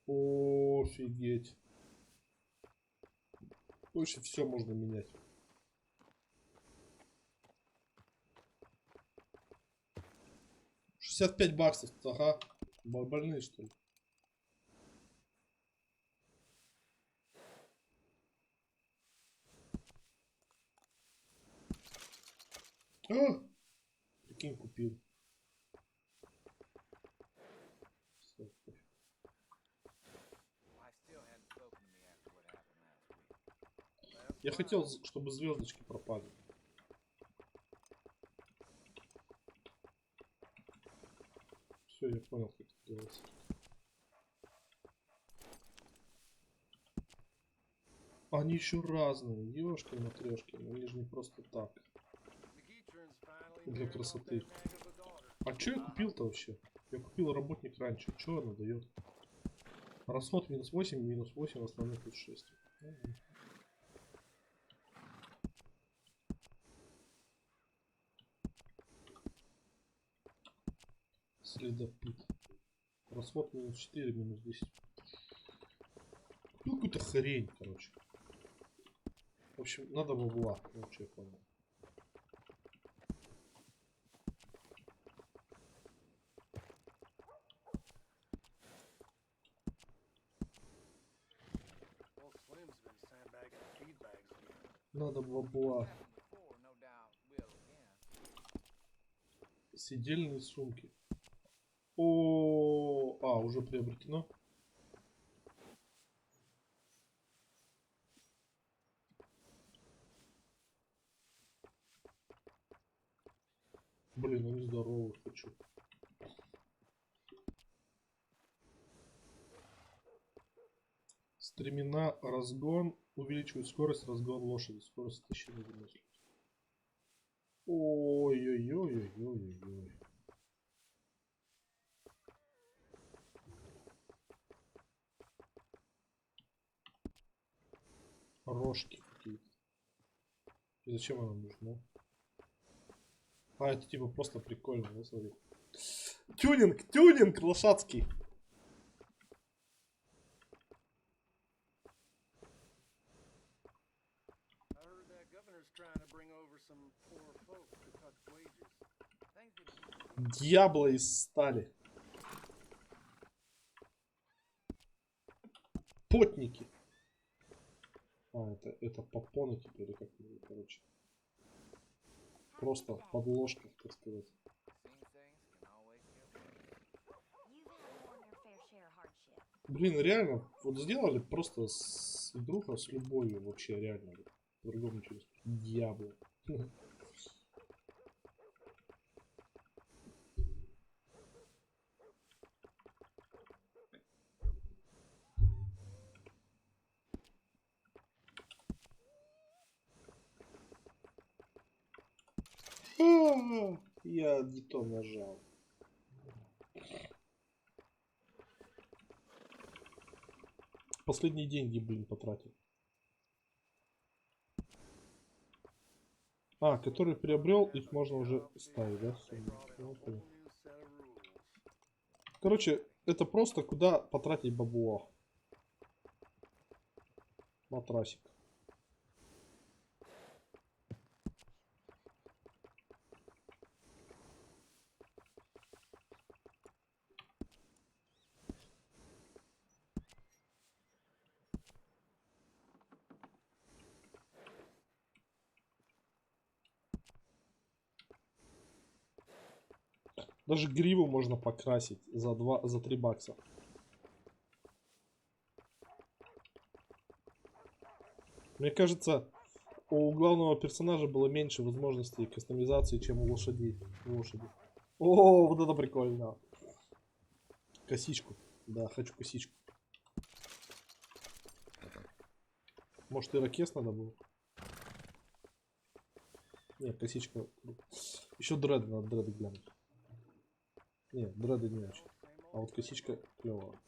Офигеть. Больше все можно менять. $65. Ага. Больные, что ли? А! Прикинь, купил. Я хотел, чтобы звездочки пропали. Все, я понял, как это делается. Они еще разные, ёшки-матрешки, они же не просто так. Для красоты. А что я купил-то вообще? Я купил работник раньше. Что она дает? Расход минус 8, основной плюс 6. Следопыт. Расход минус 4, минус 10. Купил какую-то хрень, короче. В общем, надо бабла. Ну, что я понял. Надо бабла. Сидельные сумки. Уже приобретено. Блин, они здоровые, хочу. Стремена, разгон. Увеличивает скорость, разгон лошади. Скорость тащения выносит. Ой-ой-ой-ой-ой-ой. Рожки какие-то. И зачем она нужна? А, это типа просто прикольно, да, смотри. Тюнинг лошадский. Дьябло из стали. Потники. А, это попоны теперь, как, короче. Просто подложка, так сказать. Блин, реально, вот сделали просто игруха с любовью вообще, реально. По-другому через дьявол. Я не то нажал. Последние деньги, блин, потратил. А, который приобрел, их можно уже ставить, да? Ну, короче, это просто куда потратить бабло. Матрасик. Даже гриву можно покрасить за 3 бакса. Мне кажется, у главного персонажа было меньше возможностей кастомизации, чем у лошади. О, вот это прикольно. Косичку. Да, хочу косичку. Может, ирокез надо было? Нет, косичка. Еще дреды, надо дреды глянуть. Нет, дреды не очень. А вот косичка клевая.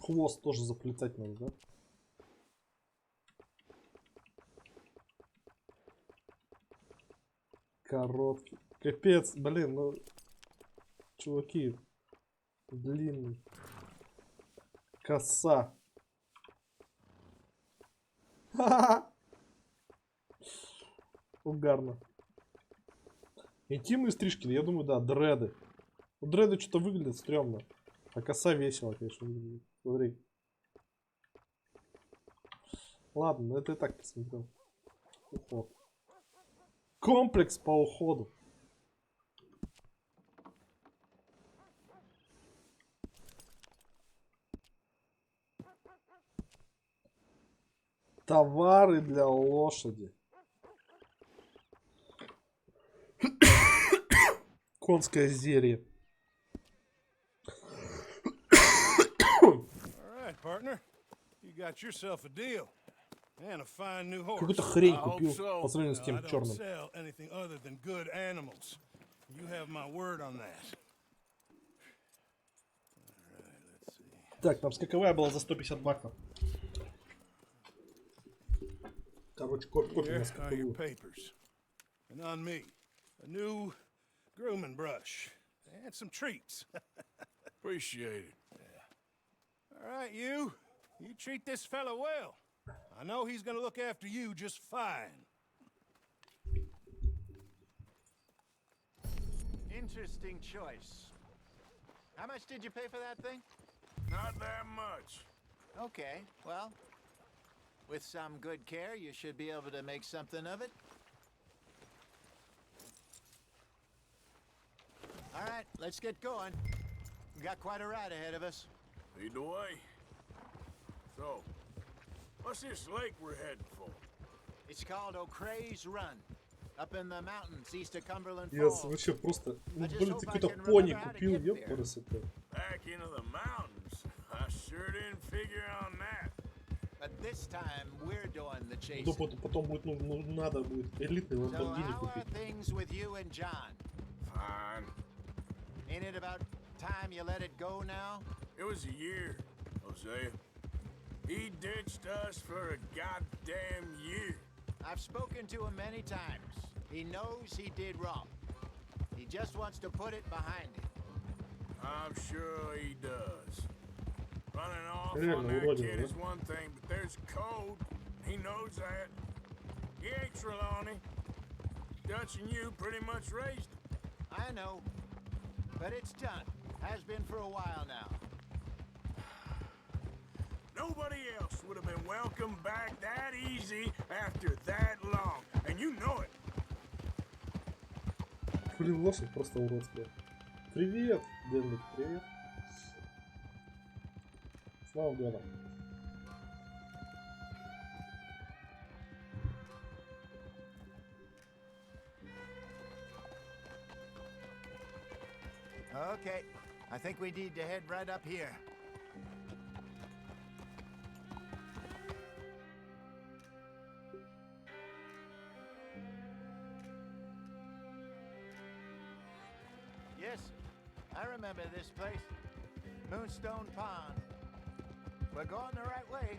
Хвост тоже заплетать надо, да? Короткий. Капец, блин, ну... Чуваки. Длинный. Коса. Угарно. Интимные стрижки, я думаю, да, дреды. У дреды что-то выглядит стрёмно. А коса весело, конечно, выглядит. Смотри. Ладно, ну это и так посмотрел. Уход. Комплекс по уходу. Товары для лошади. Конское зелье. Какую-то хрень купил по сравнению с тем черным. Так, там скаковая была за 150 баксов. Короче, копия на скаковую. Grooming brush and some treats. Appreciate it. Yeah. All right, you treat this fella well. I know he's gonna look after you just fine. Interesting choice. How much did you pay for that thing? Not that much. Okay, well, with some good care, you should be able to make something of it. All right, let's get going. We've got quite a ride ahead of us. Lead the way. So, what's this lake we're heading for? It's called O'Creagh's Run, up in the mountains east of Cumberland Я Falls. вообще просто, блин, ты какой-то пони купил, ёпта. Back into the mountains. I sure didn't figure on that. But this time we're doing the chasing. Потом будет, надо будет элитный Lamborghini So how are купить. things with you and John? Fine. Ain't it about time you let it go now? It was a year, Hosea. He ditched us for a goddamn year. I've spoken to him many times. He knows he did wrong. He just wants to put it behind him. I'm sure he does. Running off Реально, on that уродина, kid да? is one thing, but there's code. He knows that. He ain't Trelawney. Dutch and you pretty much raised him. I know. But it's done. Has been for a while now. Nobody else would have been welcomed back that easy after that long. And you know it. Блин, лошадь просто уродская. Привет, Дэнлик, привет. С Новым годом. Okay. I think we need to head right up here. Yes, I remember this place. Moonstone Pond. We're going the right way.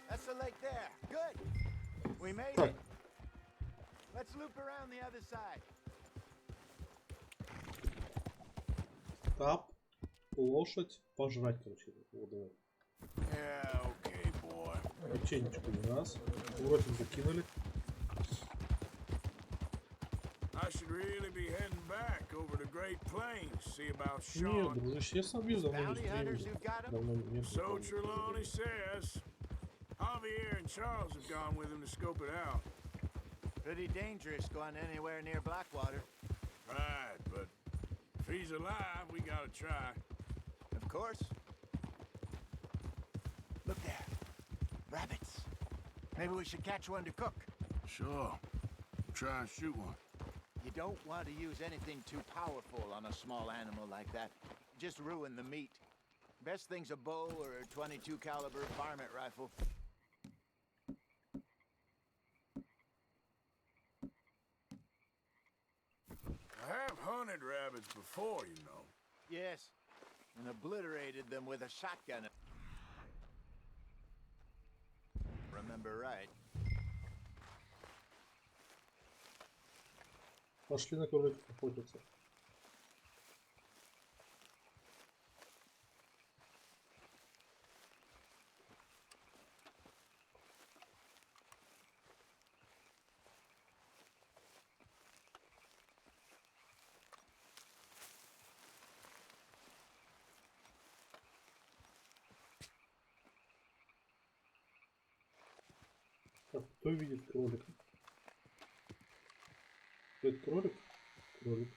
That's the lake there. Good. We made it. Let's loop around the other side. Тап, лошадь, пожрать, короче. Вот, давай. Yeah, okay, boy. Печенечку у нас. Уротик закинули. I should really be heading back over the Great Plains, see about Нет, Sean. дружище, я сам вижу, давно не видел. Давно нет. So Trelawney says. Javier and Charles have gone with him to scope it out. Pretty dangerous going anywhere near Blackwater. Right, but if he's alive, we gotta try. Of course. Look there. Rabbits. Maybe we should catch one to cook. Sure. Try and shoot one. You don't want to use anything too powerful on a small animal like that. Just ruin the meat. Best thing's a bow or a 22 caliber varmint rifle. I have hunted rabbits before, you know. Yes, and obliterated them with a shotgun. Remember right. Пошли на кроликов охотиться. Так, кто видит кролика? Это кролик? Кролик.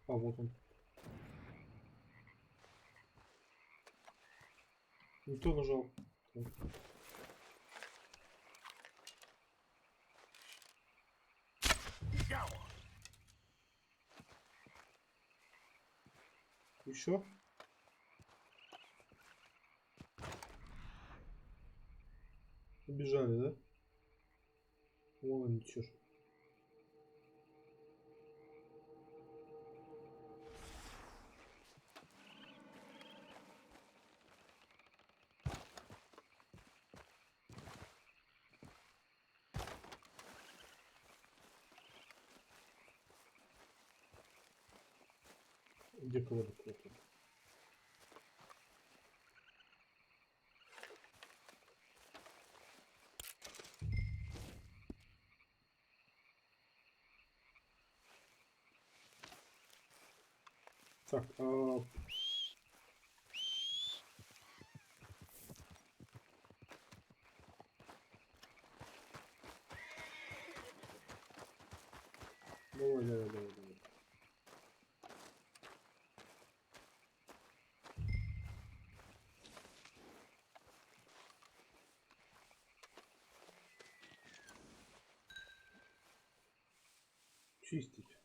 А вот он. Не то нажал. Еще? Убежали, да? Вон они чешут. Где кролик? Так, давай. Чистить.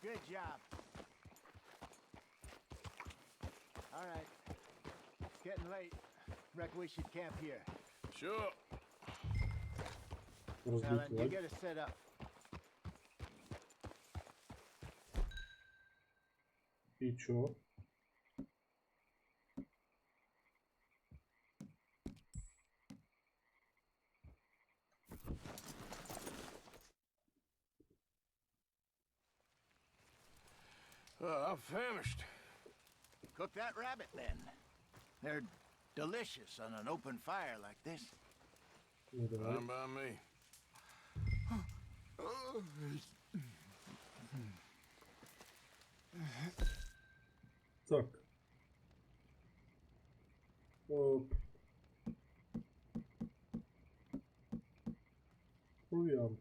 Good job. All right. It's getting late. Reckon we should camp here. Sure. Now then, you get us set up. И чё? I'm famished. Cook that rabbit then. They're delicious on an open fire like this. Fine by me. Так. Оп. Провиант.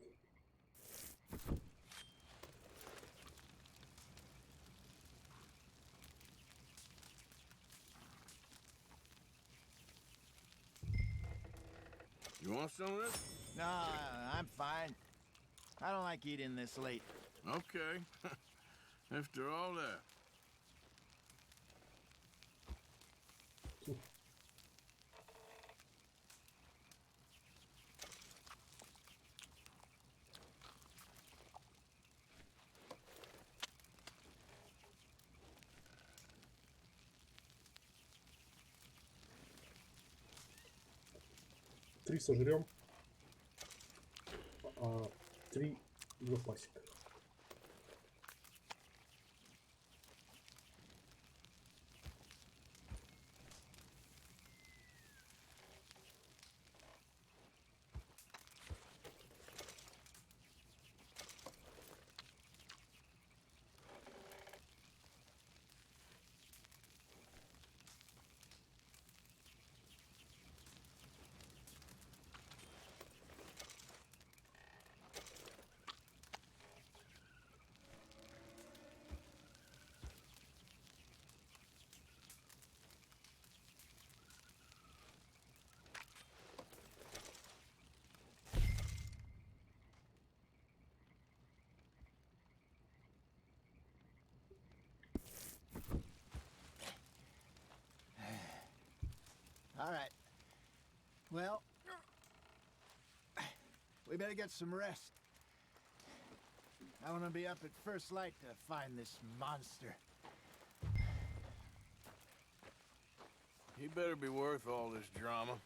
You want some of this? No, I'm fine. I don't like eating this late. Okay. After all that. Три сожрем. А 3 запасика. All right. Well, we better get some rest. I want to be up at first light to find this monster. He better be worth all this drama.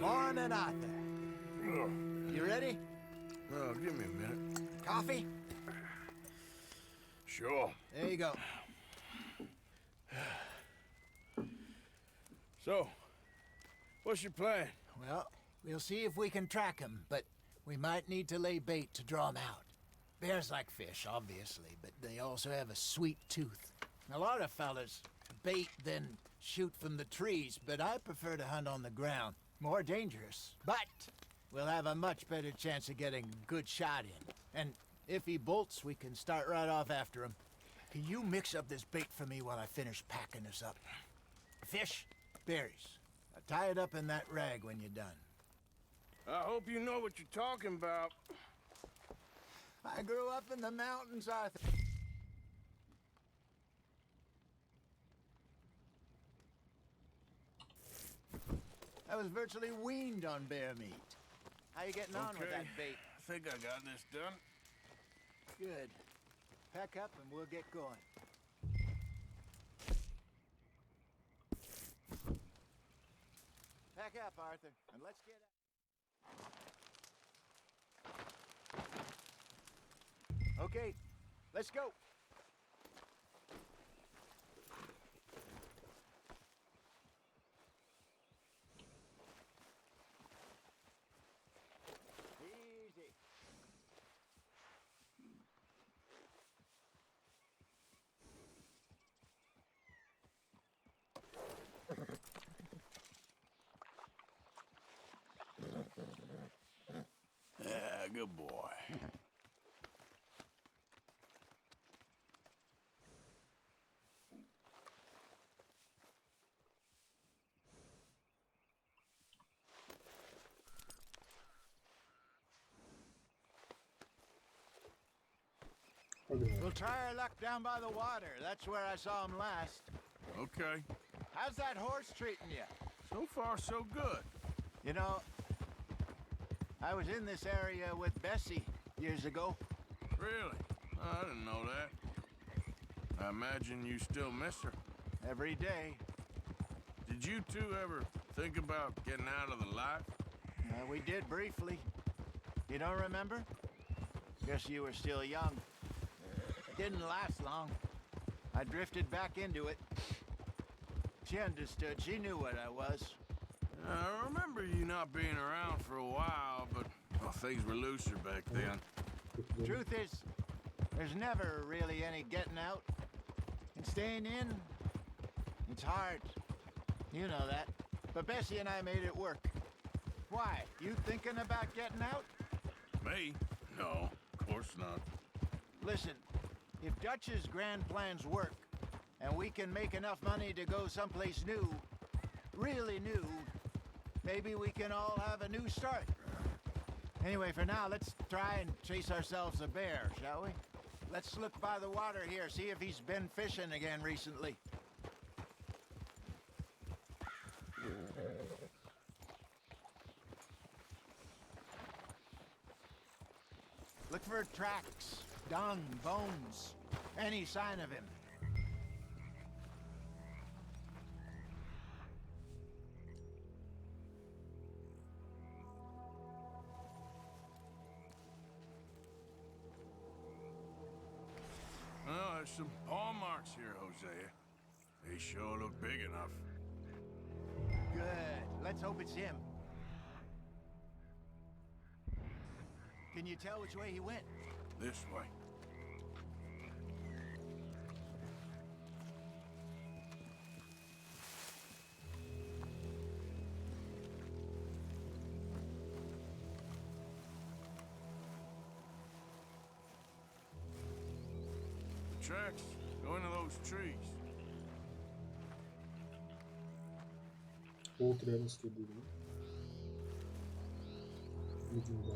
Morning, Arthur. You ready? Oh, give me a minute. Coffee? Sure. There you go. So, what's your plan? Well, we'll see if we can track him, but we might need to lay bait to draw him out. Bears like fish, obviously, but they also have a sweet tooth. A lot of fellas bait, then shoot from the trees, but I prefer to hunt on the ground. More dangerous, but we'll have a much better chance of getting a good shot in. And if he bolts, we can start right off after him. Can you mix up this bait for me while I finish packing this up? Fish, berries. Tie it up in that rag when you're done. I hope you know what you're talking about. I grew up in the mountains, Arthur. I was virtually weaned on bear meat. How you getting on with that bait? I think I got this done. Good. Pack up and we'll get going. Pack up, Arthur, and let's get out. Okay, let's go. Easy. Yeah, good boy. We'll try our luck down by the water. That's where I saw him last. Okay. How's that horse treating you? So far, so good. You know, I was in this area with Bessie years ago. Really? I didn't know that. I imagine you still miss her. Every day. Did you two ever think about getting out of the life? We did briefly. You don't remember? Guess you were still young. Didn't last long. I drifted back into it. She understood. She knew what I was. I remember you not being around for a while, but well, things were looser back then. Truth is, there's never really any getting out. And staying in, it's hard. You know that. But Bessie and I made it work. Why? You thinking about getting out? Me? No, of course not. Listen, if Dutch's grand plans work, and we can make enough money to go someplace new, really new, maybe we can all have a new start. Anyway, for now, let's try and chase ourselves a bear, shall we? Let's look by the water here, see if he's been fishing again recently. Look for tracks, dung, bones, any sign of him. Well, there's some paw marks here, Hosea. They sure look big enough. Good. Let's hope it's him. Can you tell which way he went? This way. The tracks go into those trees. Вот рядом следует. Видимо, да.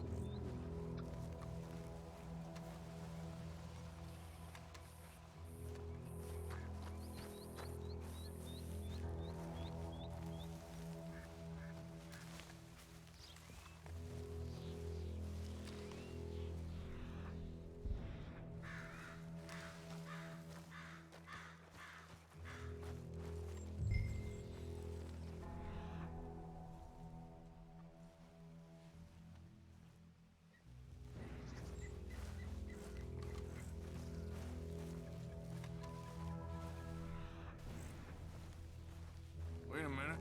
Wait a minute.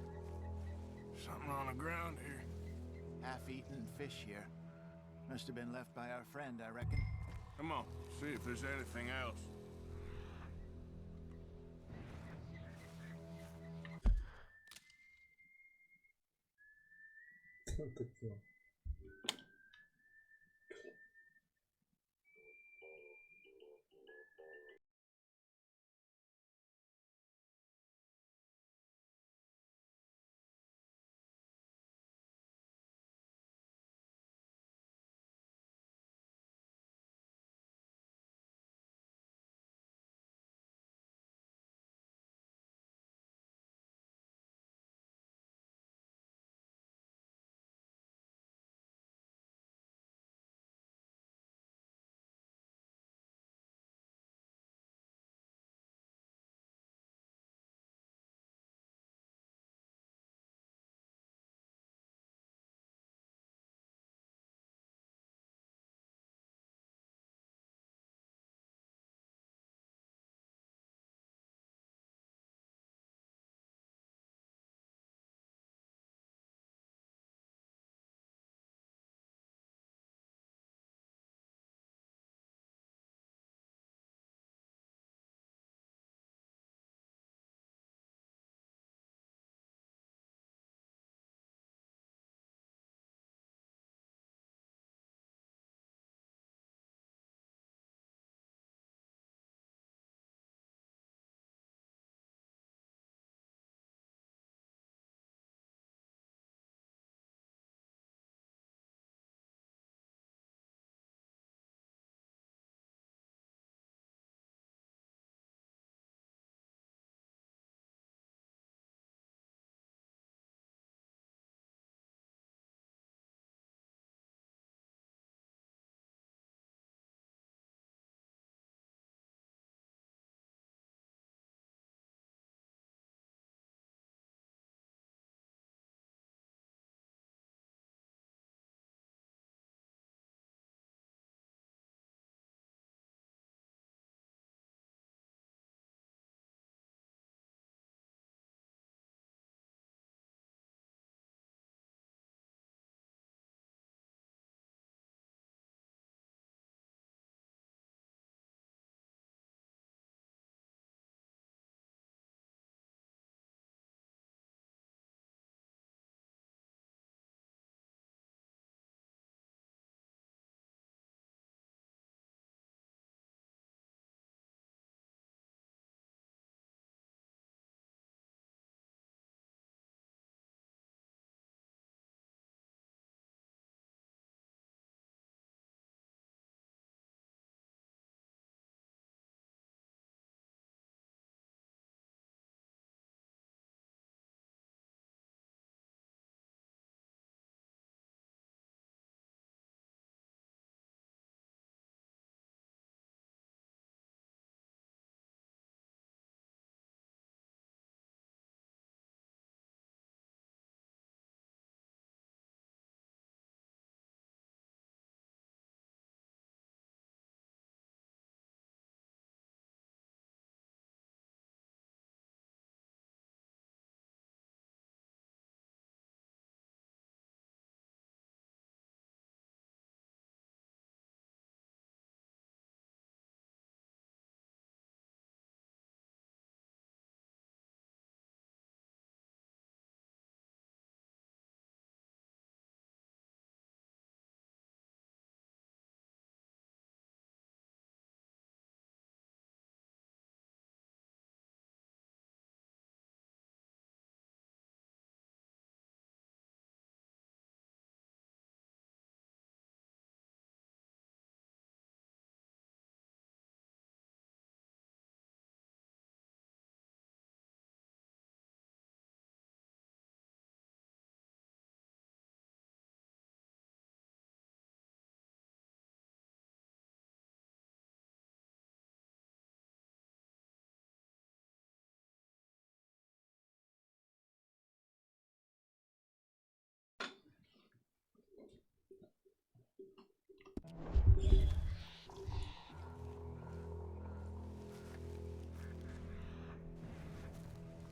Something on the ground here. Half-eaten fish here. Must have been left by our friend, I reckon. Come on, see if there's anything else. Так, да.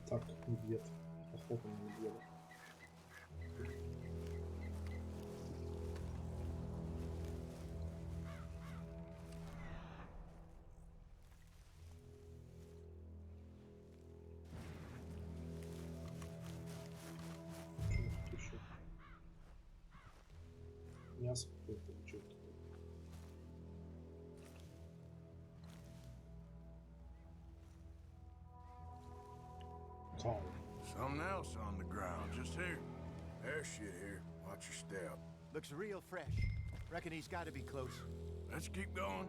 Так, медведь. Охота на медведя. Еще. Мясо какое-то, что это такое? Cow. Something else on the ground, just here. There's shit here. Watch your step. Looks real fresh. Reckon he's got to be close. Let's keep going.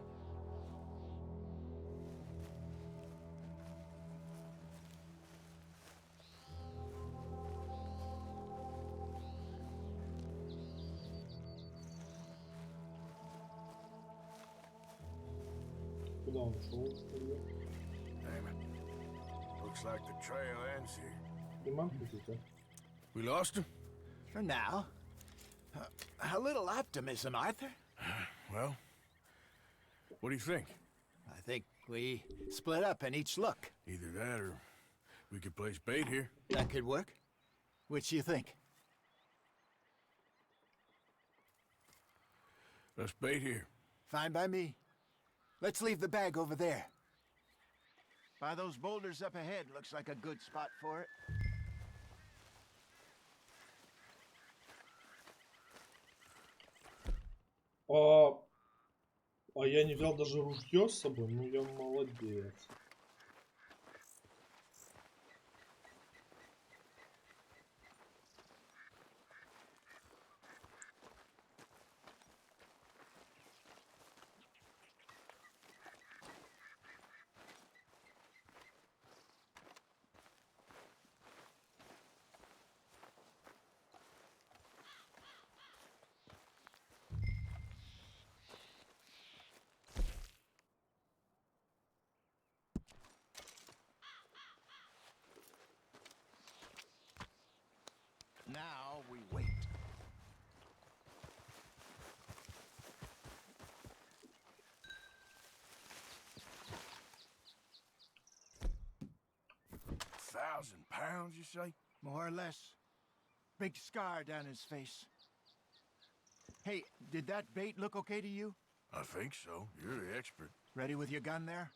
Куда он ушел? Damn it. Looks like the trail ends here. Приманку какую-то. We lost him? For now. A little optimism, Arthur. Well, what do you think? I think we split up and each look. Either that or we could place bait here. That could work. Which you think? Let's bait here. Fine by me. Let's leave the bag over there. By those boulders up ahead, looks like a good spot for it. А я не взял даже ружье с собой, ну я молодец. Now we wait. £1,000, you say? More or less. Big scar down his face. Hey, did that bait look okay to you? I think so. You're the expert. Ready with your gun there?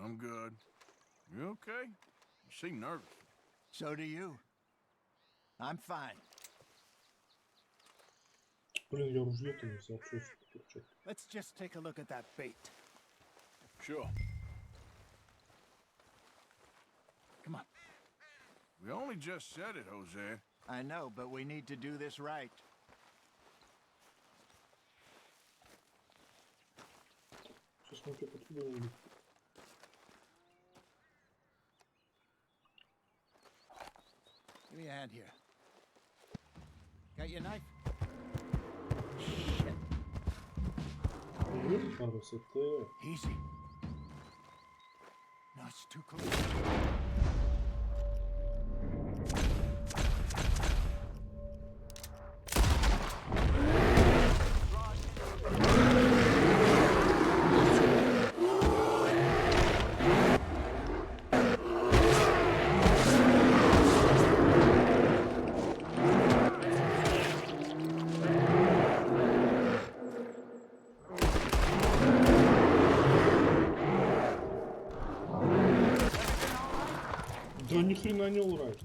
I'm good. You okay? You seem nervous. So do you. I'm fine. Блин, я ружье-то не взял, что ж. Let's just take a look at that bait. Sure. Come on. We only just said it, Jose. I know, but we need to do this right. Сейчас мы опять откуда-нибудь. Give me a hand here. Got your knife? Easy. No, it's too close. Да ни хрена не урать.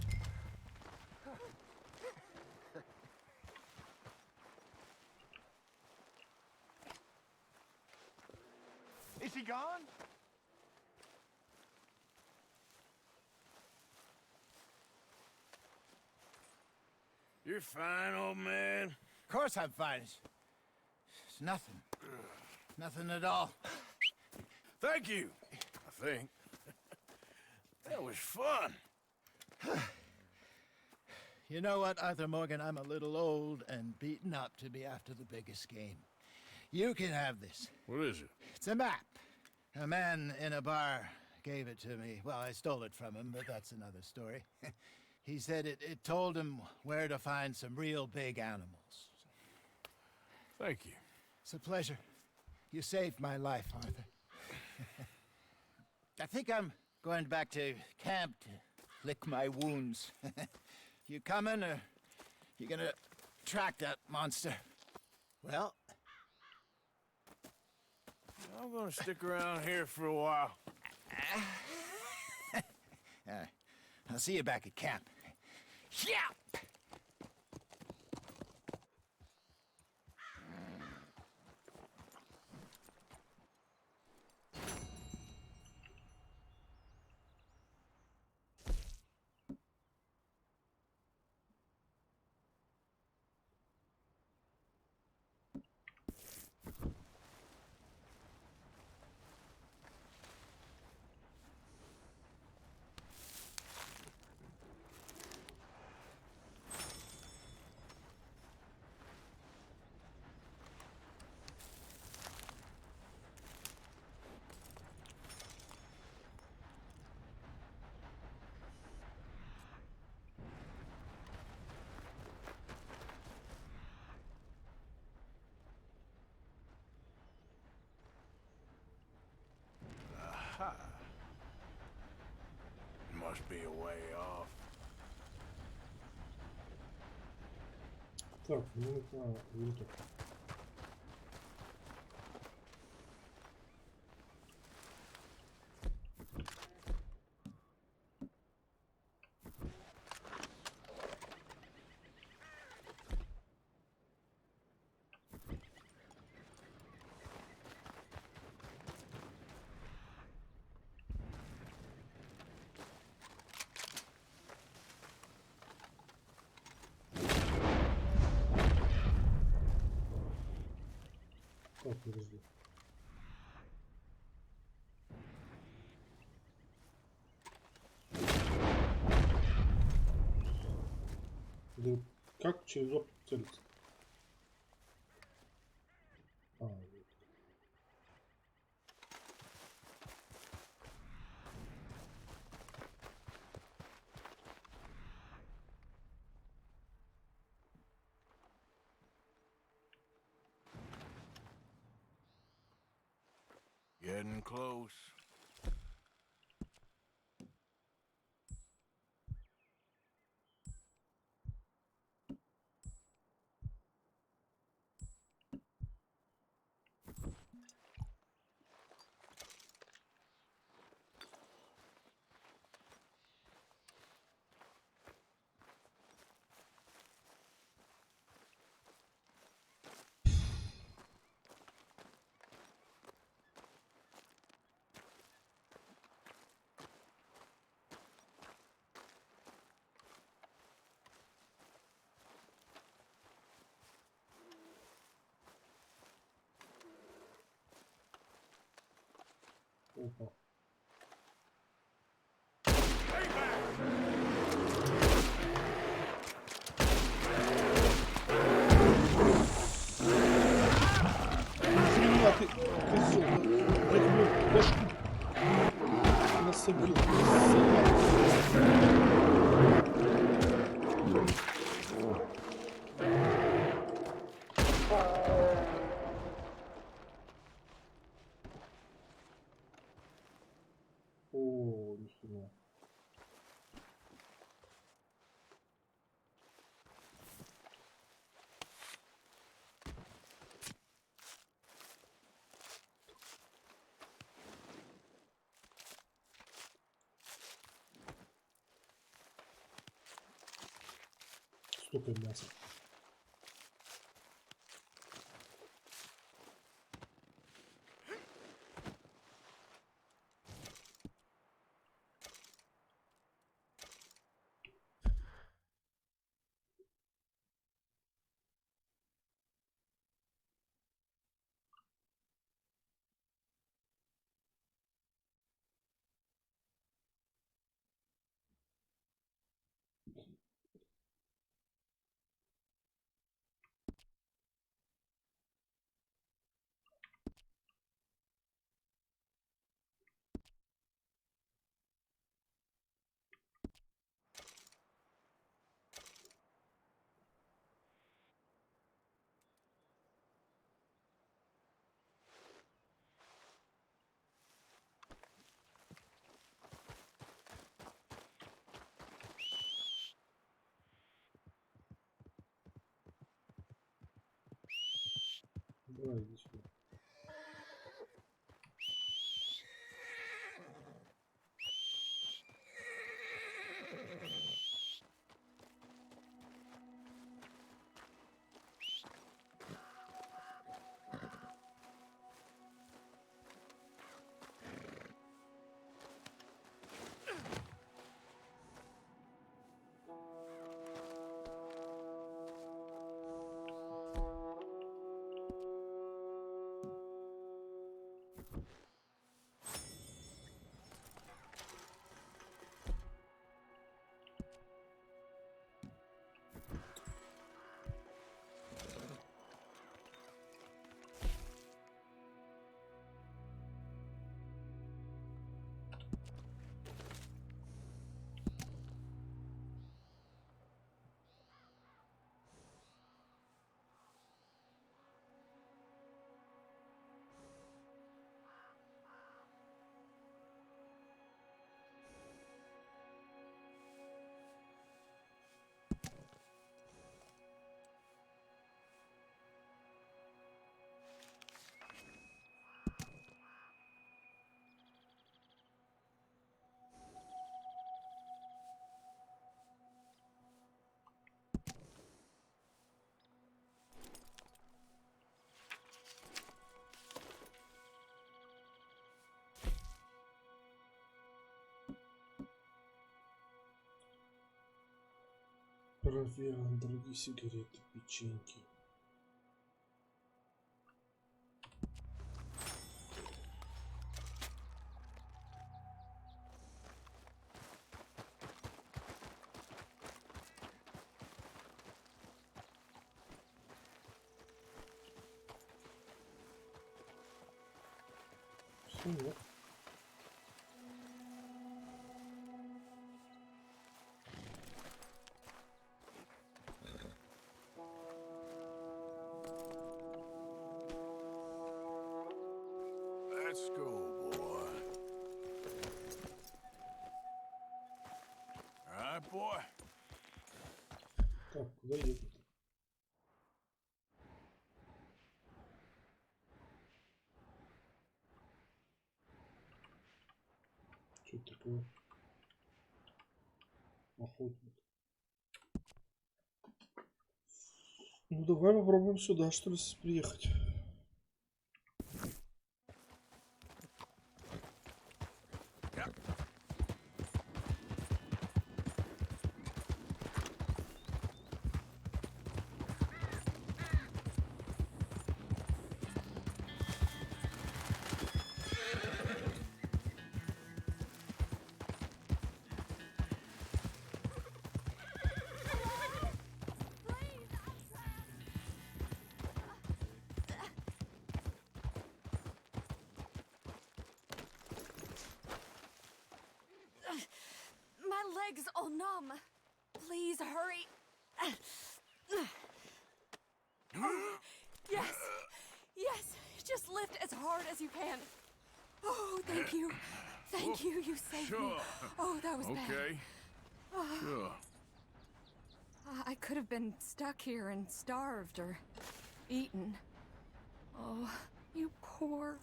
Is he gone? You're fine, old man. Of course I'm fine. It's nothing. Nothing at all. Thank you, I think. That was fun. You know what, Arthur Morgan? I'm a little old and beaten up to be after the biggest game. You can have this. What is it? It's a map. A man in a bar gave it to me. Well, I stole it from him, but that's another story. He said it told him where to find some real big animals. Thank you. It's a pleasure. You saved my life, Arthur. I think I'm going back to camp to lick my wounds. You coming, or you gonna track that monster? Well, I'm gonna stick around here for a while. I'll see you back at camp. Yeah! Aha. Must be a way off. Так, ну это винтер. Так, подожди. Да как через оптику целиться? А, вот. Getting close. Опа. Нихрена ты, козёл, я тебе башку насобил, О, нихрена. Столько мяса. Давай, иди сюда. Проверим, дорогие сигареты, печеньки. Все, нет. Let's go, boy. All right, boy. Так, куда едет? Что это такое? Охотник. Ну давай попробуем сюда, что ли, приехать. My legs all numb. Please hurry. Yes. Yes. Just lift as hard as you can. Oh, thank you. Thank you. You saved me. Sure. Oh, that was bad. Okay. Sure. I could have been stuck here and starved or eaten. Oh, you poor,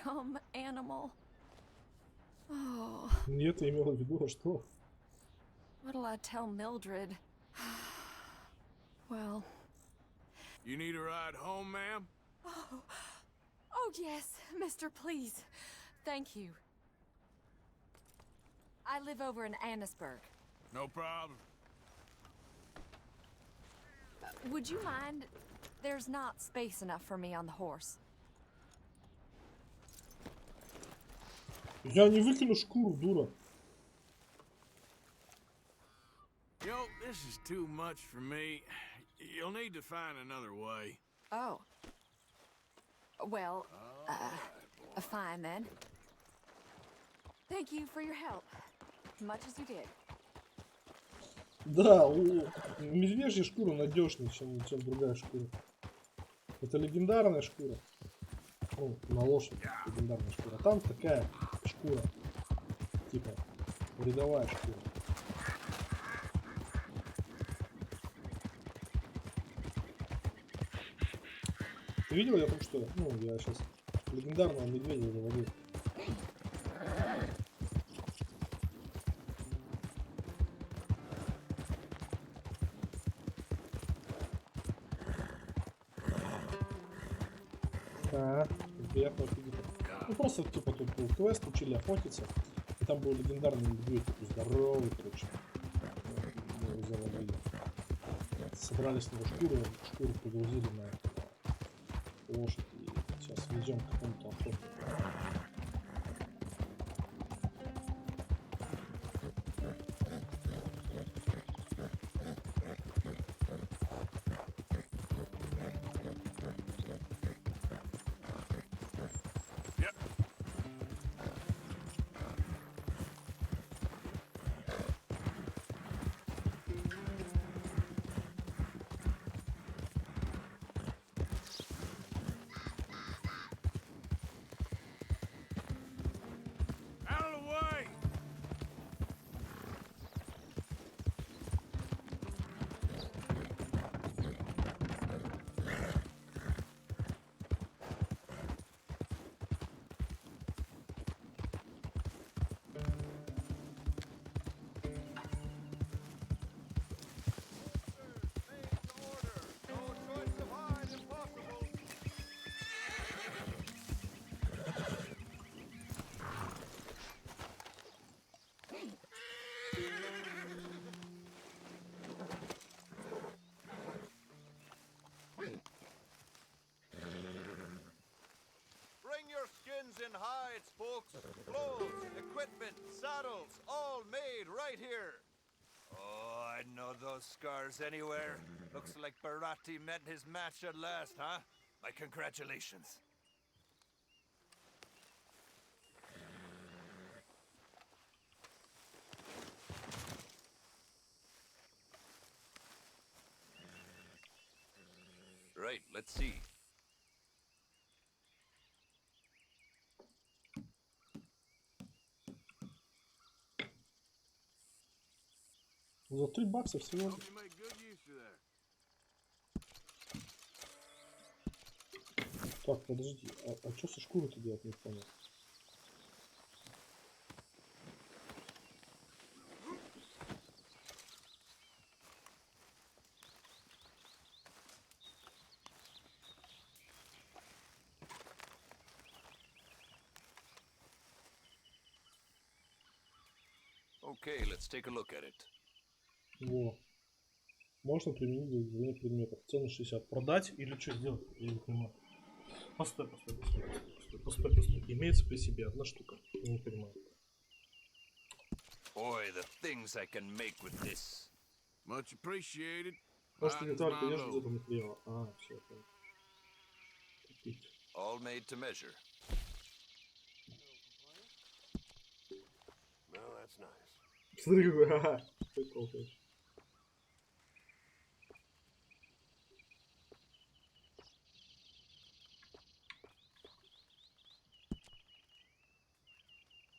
dumb animal. Oh. Нет, я имела в виду, а что? What'll I tell Mildred? Well. You need a ride home, ma'am? Oh, yes, mister, please. Thank you. I live over in Annisburg. No problem. Would you mind? There's not space enough for me on the horse. Я не выкину шкуру, дура. You know, this is too much for me. You'll need to find another way. Oh. Well, fine then. Thank you for your help. Much as you did. Да, медвежья шкура надежнее, чем другая шкура. Это легендарная шкура. Ну, на лошадь легендарная шкура. А там такая шкура. Типа, рядовая шкура. Ты видел, я только что, ну, я сейчас легендарного медведя заводил. Приятного аппетита. Ну просто типа тут был квест, учили охотиться. И там был легендарный медведь, такой здоровый, короче. Мы его заводили. Собрали с него шкуру погрузили на лошадь и сейчас везем к какому-то охотнику. Out of the way! Bring your skins and hides, folks. Clothes, equipment, saddles, all made right here. Oh, I'd know those scars anywhere. Looks like Barati met his match at last, huh? My congratulations. Right, let's see. За $3 всего. Hope you make good use of that. Так, подожди, а что со шкурой-то делать, не понял. Okay, let's take a look at it. Во. Можно применить для изготовления предметов. Цену 60. Продать или что сделать? Я не понимаю. Постой. Имеется при себе одна штука. Я не понимаю. Boy, the things I can make with this. Much appreciated. Может, не Lightens только my ешь load. где-то материала. А, все, понял. Купить. All made to measure. Well, that's nice. Смотри, какой, ха-ха. Прикол, конечно.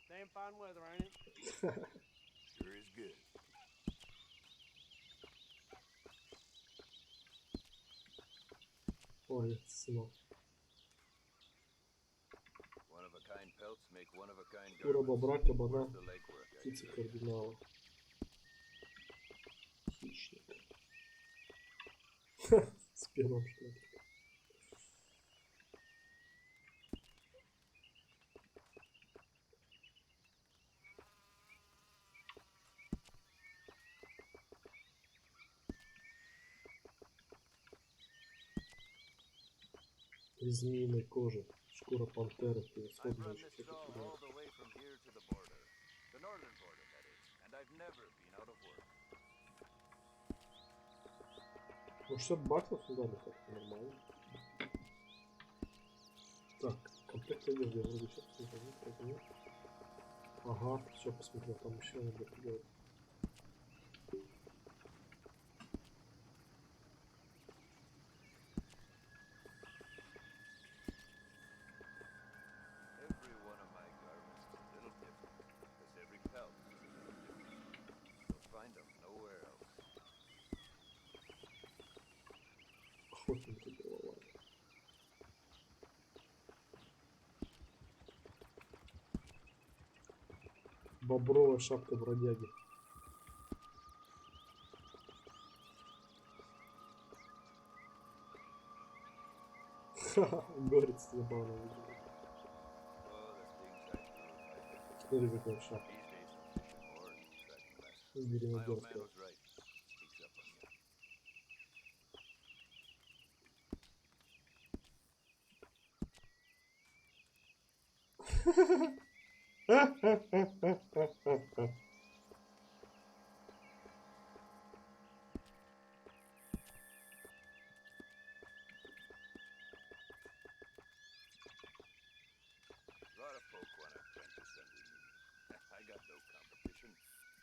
Damn fine weather, ain't it? Sure is good. Ой, сынок. One-of-a-kind pelts make one-of-a-kind Шкура бобра, garments. кабана, Worth the legwork, I птицы guess. кардинала. Хищник. С первым, что ли? Из змеиной кожи. Шкура пантеры, I've превосходная run еще this что-то dog туда. all the way from here to the border. The northern border, that is. And I've never been out of work. Ну, $60 дали, как-то нормально. Так, комплект одежды я вроде все посмотрел, вроде нет. Ага, все посмотрел, там еще надо делать. Every one of my garments is a little different, because every pelt is a little different. You'll find them nowhere else. Охотник за головами. Бобровая шапка бродяги. Ха-ха, горец забавно выглядит. Смотри, какая шапка. Гренадерская.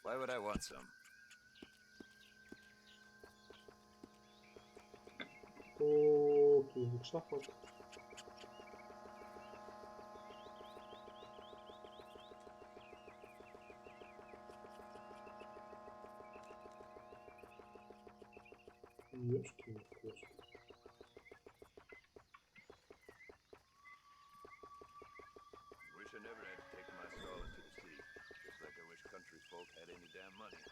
Why would I want some? О, тут шахмат. Ёшкин-кошкин. Wish I never had to take my soul into the sea. Just like I wish country folk had any damn money.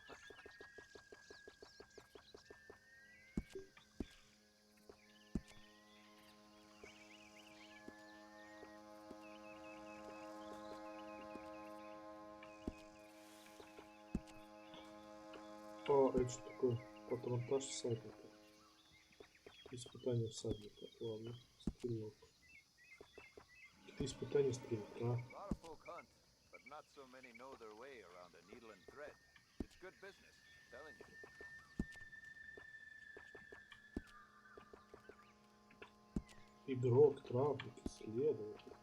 А, это что такое? Патронтаж всадника. Испытание всадника. Ладно, стрелок. Какие испытания стрелка? A lot of folk hunt, but not so many know their way around a needle and thread. It's good business, I'm telling you. Игрок, травник, исследователь.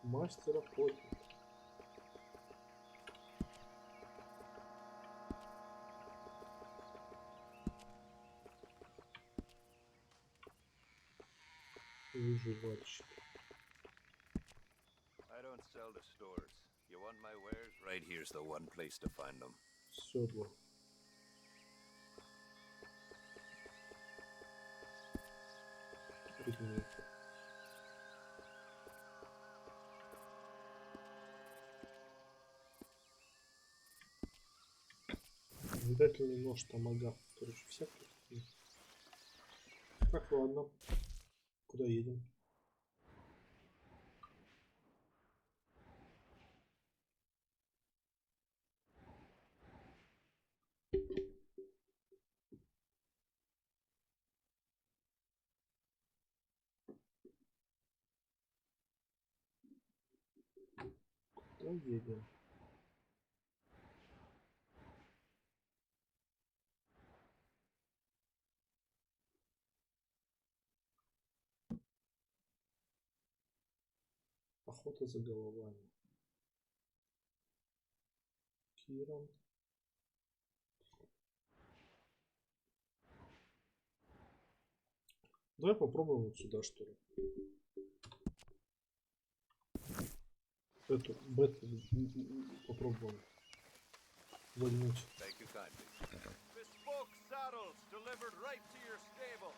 Мастер-охотник. Выживальщик. I don't sell to stores. You want my wares? Right here's the one place to find them. Седло. Предметы. Метательный нож, томагавк. Короче, всякие. Так, ладно. Куда едем? Куда едем? Охота за головами. Киран. Давай попробуем вот сюда, что ли. Эту бету попробуем вольнуть. Thank you kindly. Bespoke saddles delivered right to your stable.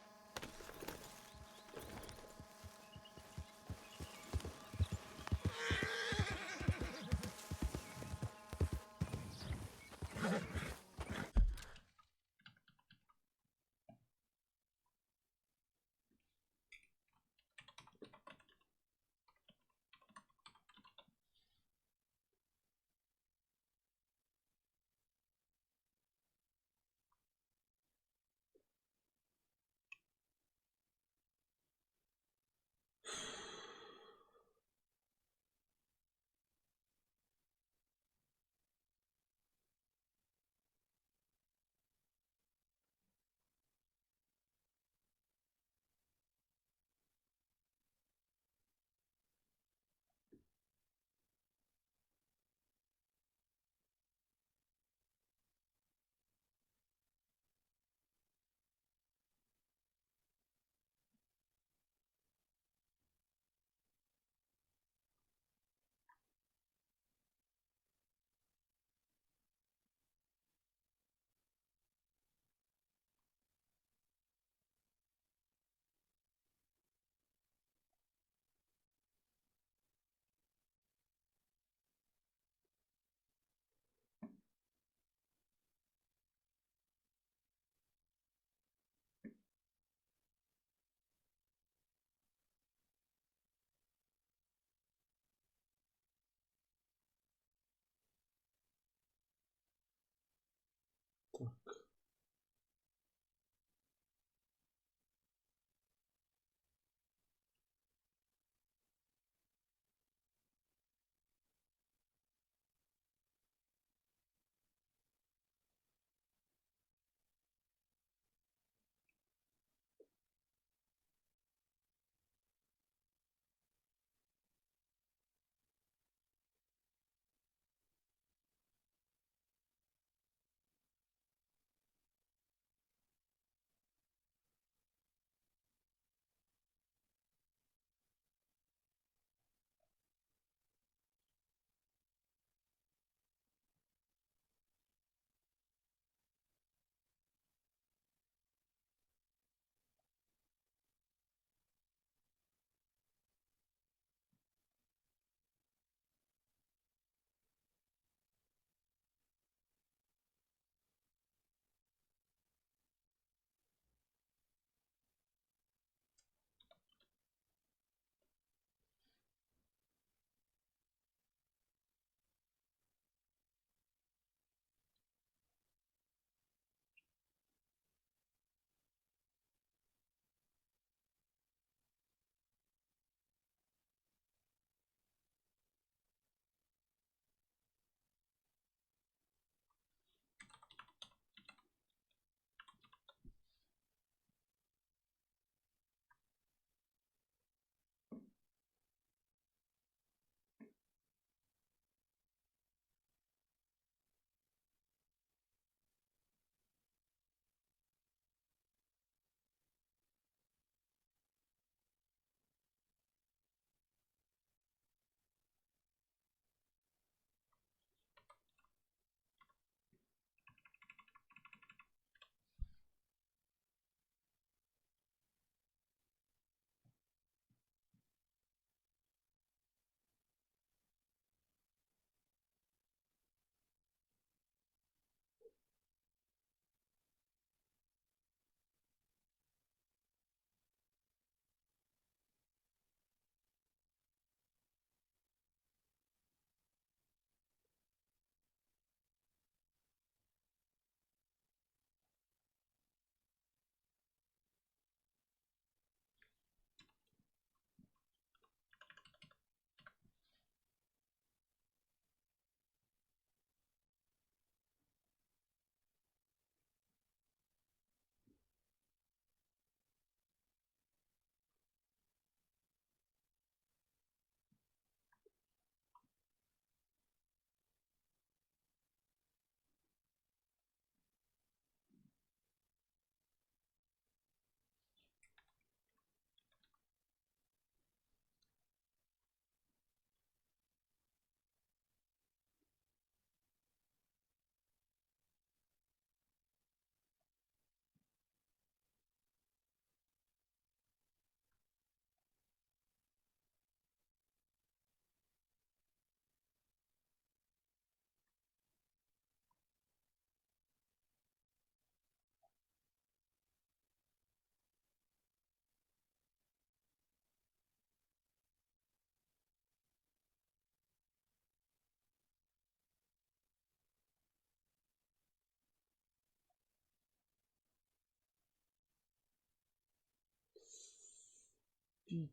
Пик.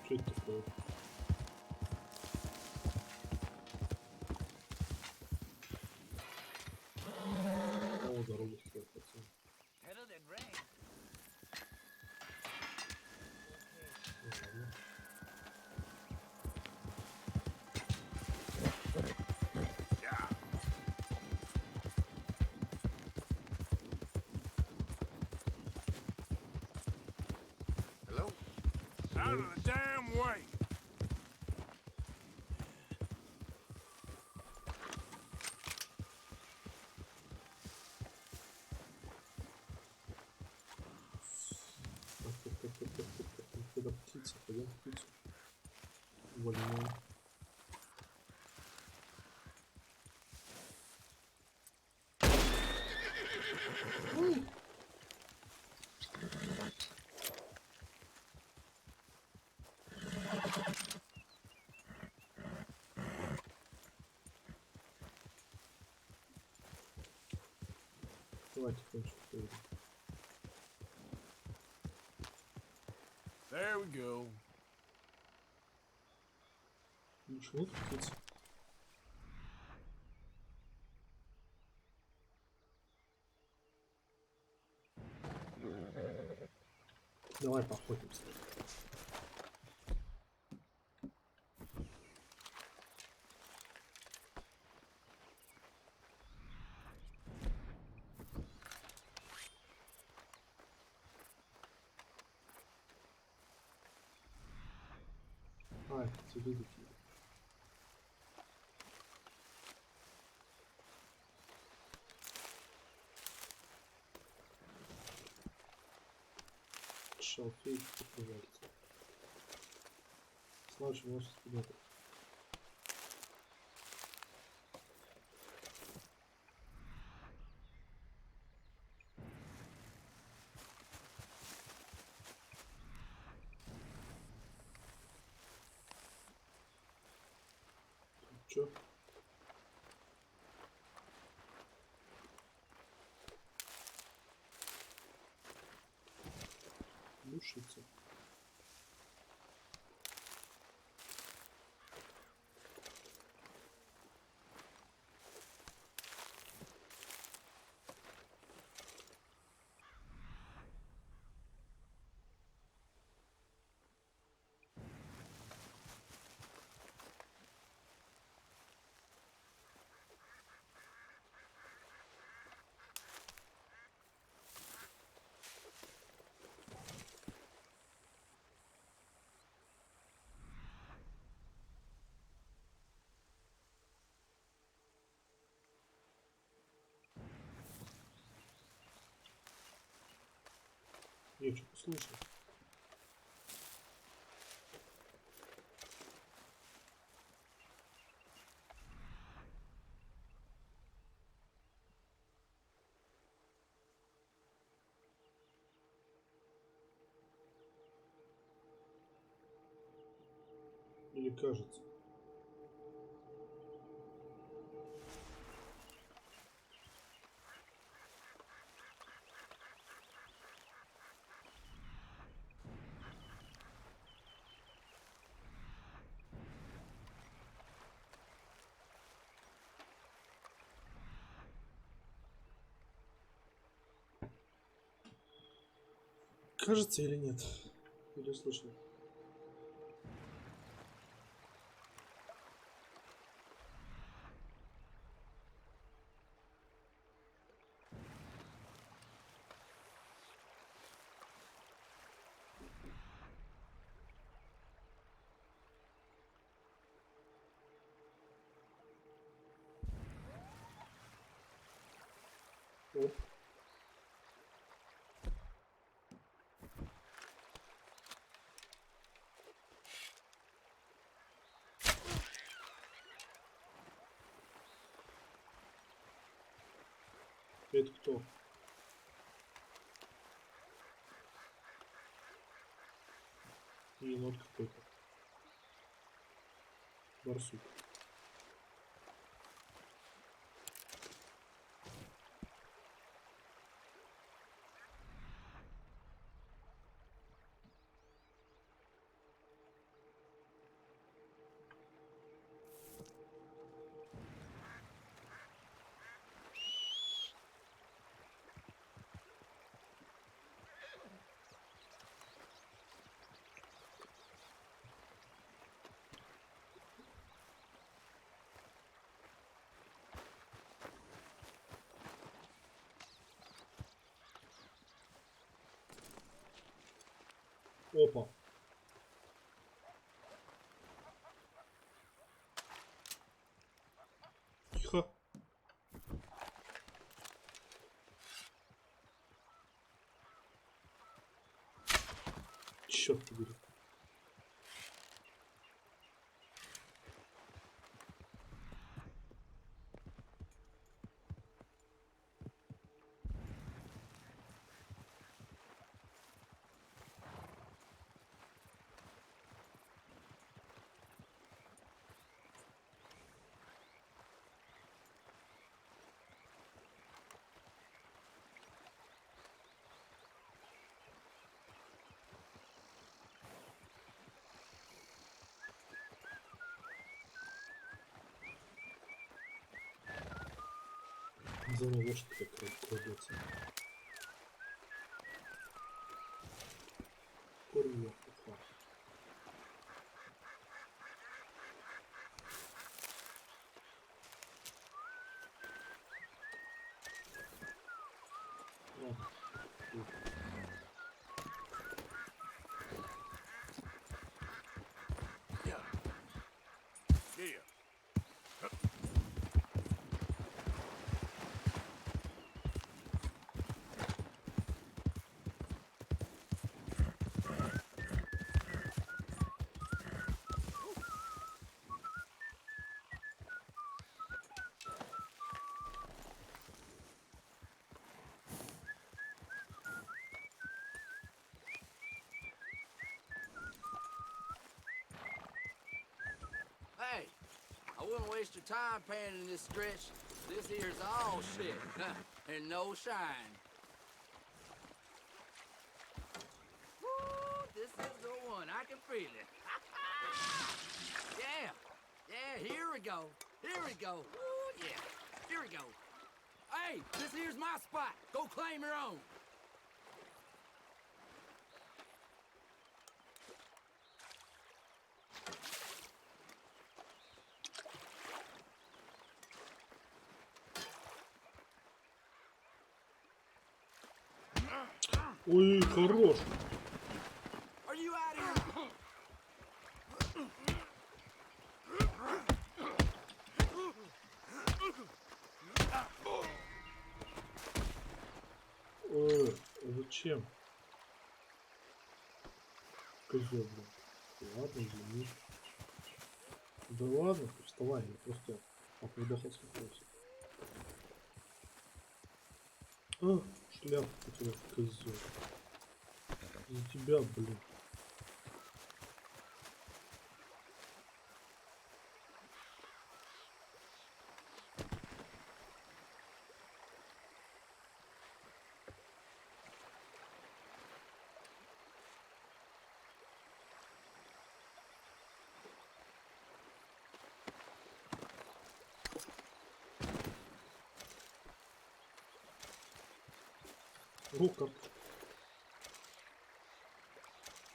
Что это такое? О, дорога строит, пацан. Hello? Out of the damn way! Куда птица? Пойдем птицу. Увольняем. Давайте кончим. There we go. Больше нет птиц? Давай поохотимся. А, тебе такие. Шалфей покрывается. Славич носит куда-то. Чё? Душится. Я что-то слышал. Или кажется. Кажется или нет? Или слышно? Оп. Это кто? Енот какой-то. Барсук. Опа. Тихо. Черт побери. За мной лошадь как крадется. Курьер. Hey, I wouldn't waste your time panning this stretch. This here's all shit, and no shine. Woo, this is the one. I can feel it. Yeah, here we go. Here we go. Woo, yeah, here we go. Hey, this here's my spot. Go claim your own. Ой, хорош. Are you out here? Зачем? Козёл, блин. Ладно, извини. Да ладно, вставай, я просто попридохался просто. Шляпу потерял, козёл. За тебя, блин. Рука.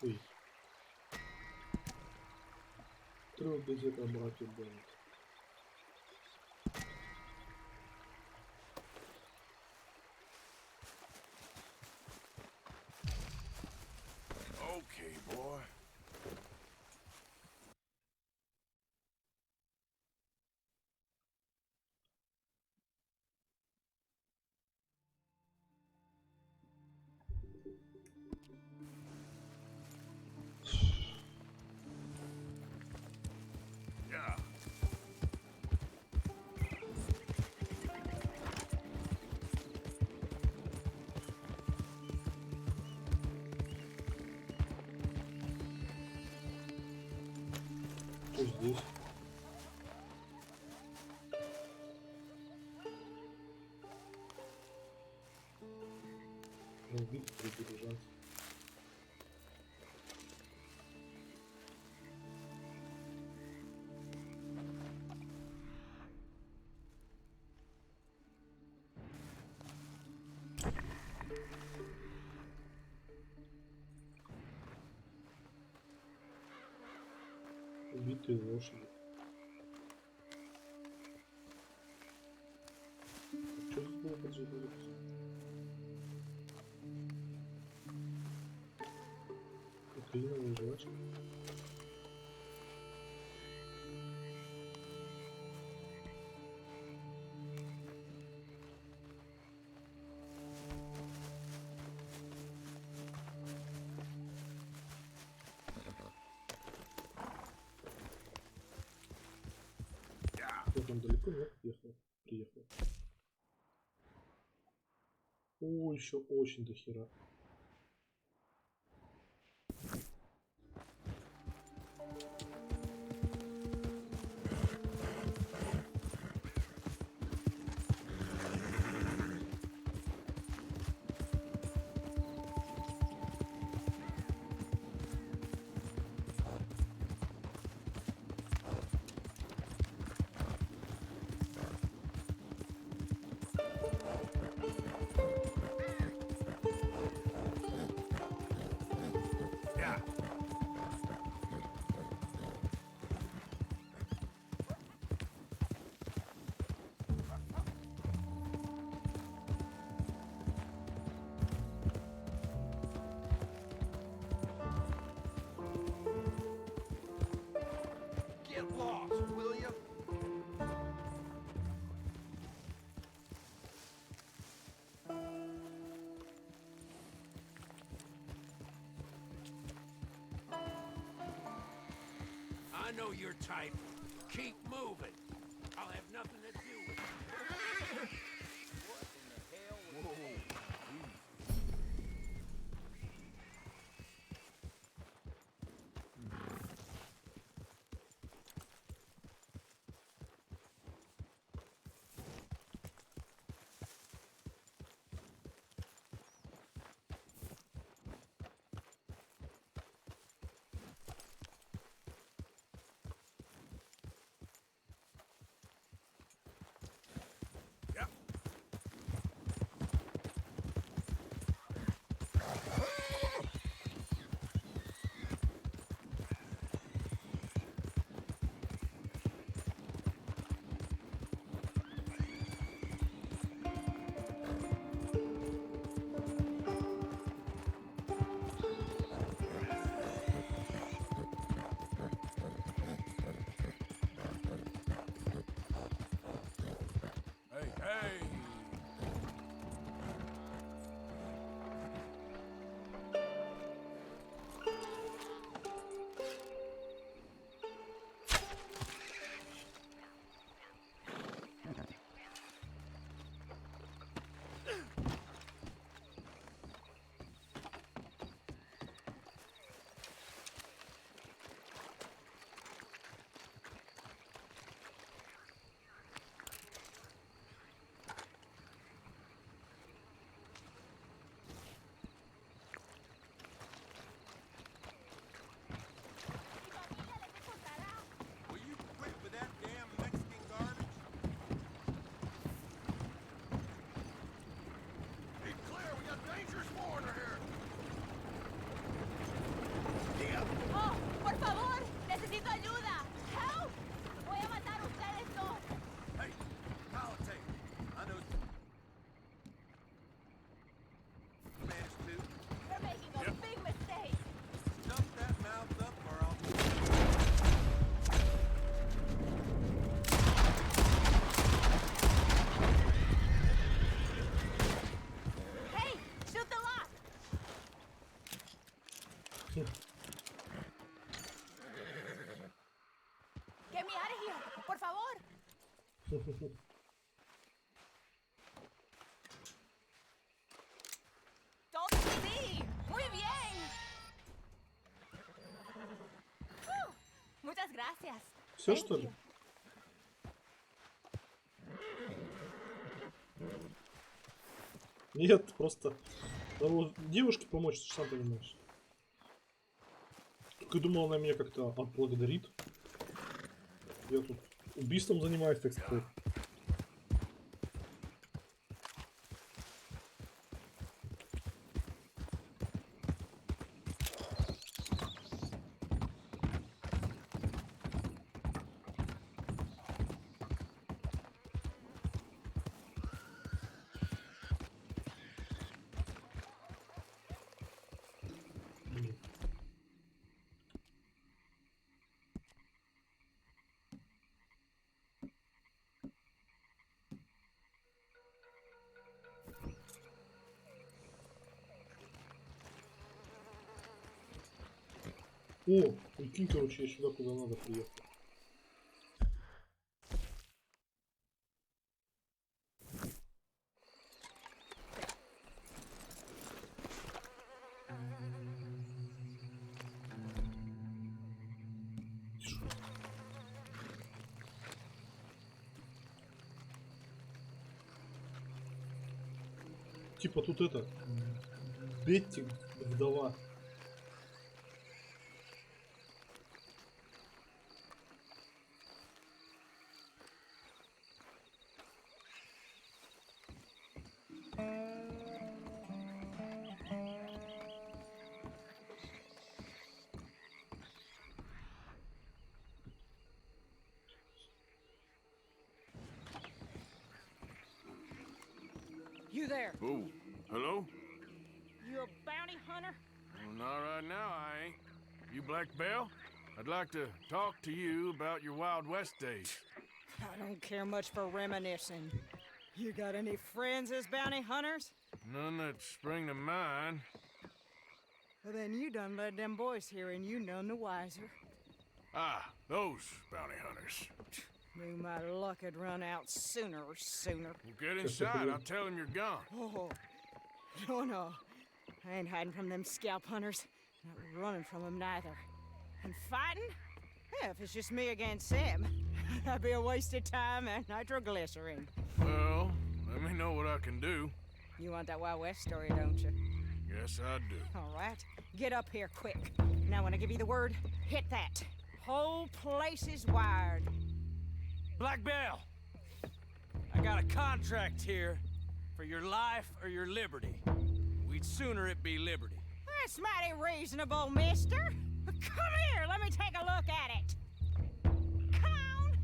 Ой. Трёх газет обратил банк. Okay, boy. Yeah. Что здесь? Убить придержать. Убитые лошади. Что здесь было поджигать? Кокаиновая жвачка. Кто там далеко? Нет, приехал. О, еще очень дохера. Get lost, will you? I know your type. Keep moving. I'll have nothing to do with it. What in the hell was that? Muchas gracias. Gracias. Все, Thank что ли? you. Нет, просто надо девушке помочь, ты сам понимаешь. Только думал, она меня как-то отблагодарит. Я тут убийством занимаюсь, так сказать. О, прикинь, короче, я сюда куда надо приехал. Типа тут это Бетти вдова. You there? Oh, hello? You a bounty hunter? Well, not right now, I ain't. You Black Belle? I'd like to talk to you about your Wild West days. I don't care much for reminiscing. You got any friends as bounty hunters? None that spring to mind. Well, then you done led them boys here and you none the wiser. Ah, those bounty hunters. Knew my luck had run out sooner. Well, get inside. I'll tell them you're gone. Oh, no. I ain't hiding from them scalp hunters. Not running from them neither. And fighting? Yeah, if it's just me against them, that'd be a waste of time and nitroglycerin. Well, let me know what I can do. You want that Wild West story, don't you? Yes, I do. All right. Get up here quick. Now, when I give you the word, hit that. Whole place is wired. Black Belle, I got a contract here for your life or your liberty. We'd sooner it be liberty. That's mighty reasonable, mister. Come here, let me take a look at it. Cone!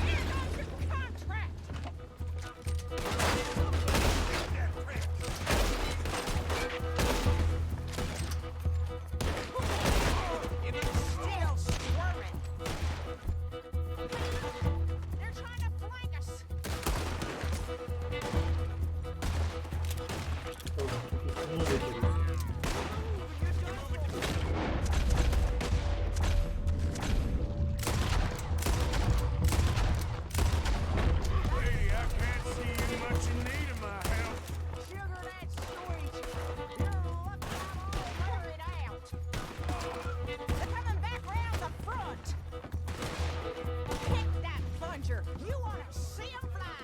Here goes your contract! If it's still squirming. They're trying to flank us. Lady, I can't see you much in need of my help. Sugar, that's sweet. You're lucky I'm all wearing out. They're coming back round the front. Pick that plunger. You want to see 'em fly.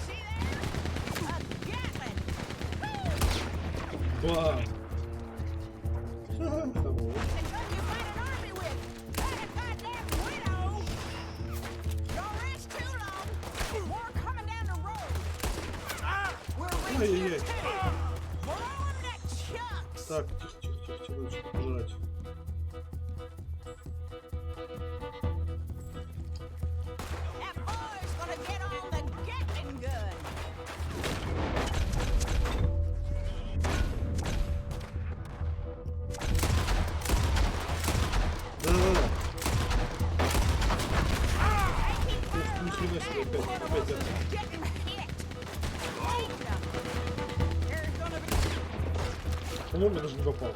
See there? A Gatling. Wow. The gun you fight an army with. That a goddamn widow. Don't rest too long. More coming down the road. We're reaching Ай-яй-яй. too. Blow 'em to chunks. Так, тихо, лучше пожрать. That boy's gonna get on the Gatling gun. Да-да-да. Ни хрена себе, опять это. Getting hit. There's gonna be По-моему, я даже не попал.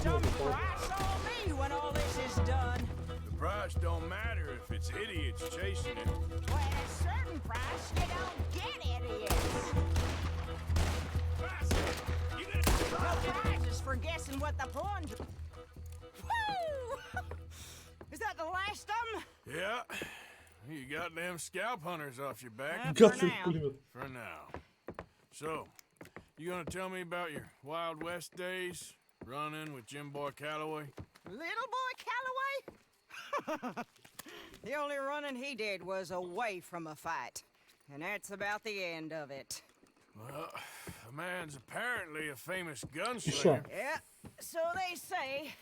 some price on me when all this is done. The price don't matter if it's idiots chasing it. Well, at a certain price, you don't get idiots. No prizes for guessing with the plunger. Woo! Is that the last of them? Yeah. You got them scalp hunters off your back. For now. For now. So, you gonna tell me about your Wild West days? Running with Jim Boy Calloway? Little boy Calloway? The only running he did was away from a fight. And that's about the end of it. Well, the man's apparently a famous gunslinger. Yeah, so they say.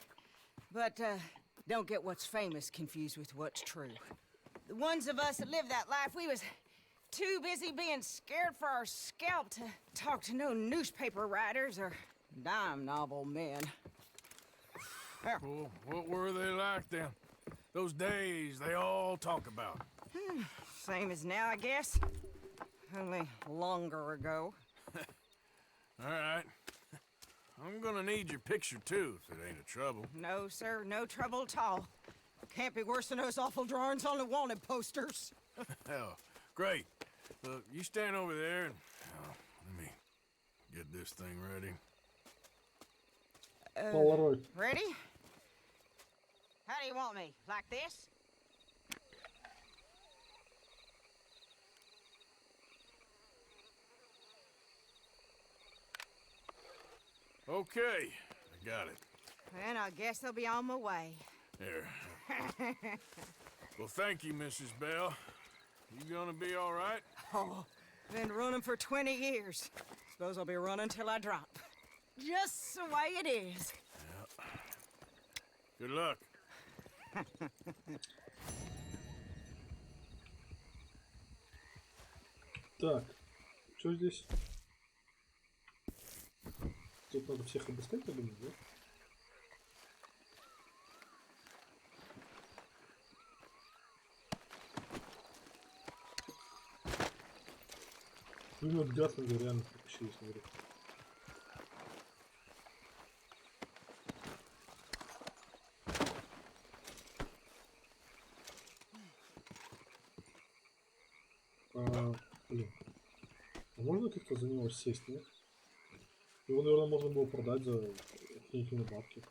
But, don't get what's famous confused with what's true. The ones of us that lived that life, we was too busy being scared for our scalp to talk to no newspaper writers or dime novel men. Well, what were they like then? Those days they all talk about. Same as now, I guess. Only longer ago. All right. I'm gonna need your picture, too, if it ain't a trouble. No, sir, no trouble at all. Can't be worse than those awful drawings on the wanted posters. Hell, great. Look, you stand over there and let me get this thing ready. Polaroid. Ready? How do you want me? Like this? Okay, I got it. Then I guess I'll be on my way. There. Well, thank you, Mrs. Bell. You gonna be all right? Oh, been running for 20 years. Suppose I'll be running till I drop. Just the way it is. Yeah. Good luck. Так, что здесь? Тут надо всех обыскать, я думаю, да? Пулемет Гатлинга реально притащили, смотри. Блин. А можно как-то за него сесть, нет? Его, наверное, можно было продать за какие-нибудь бабки.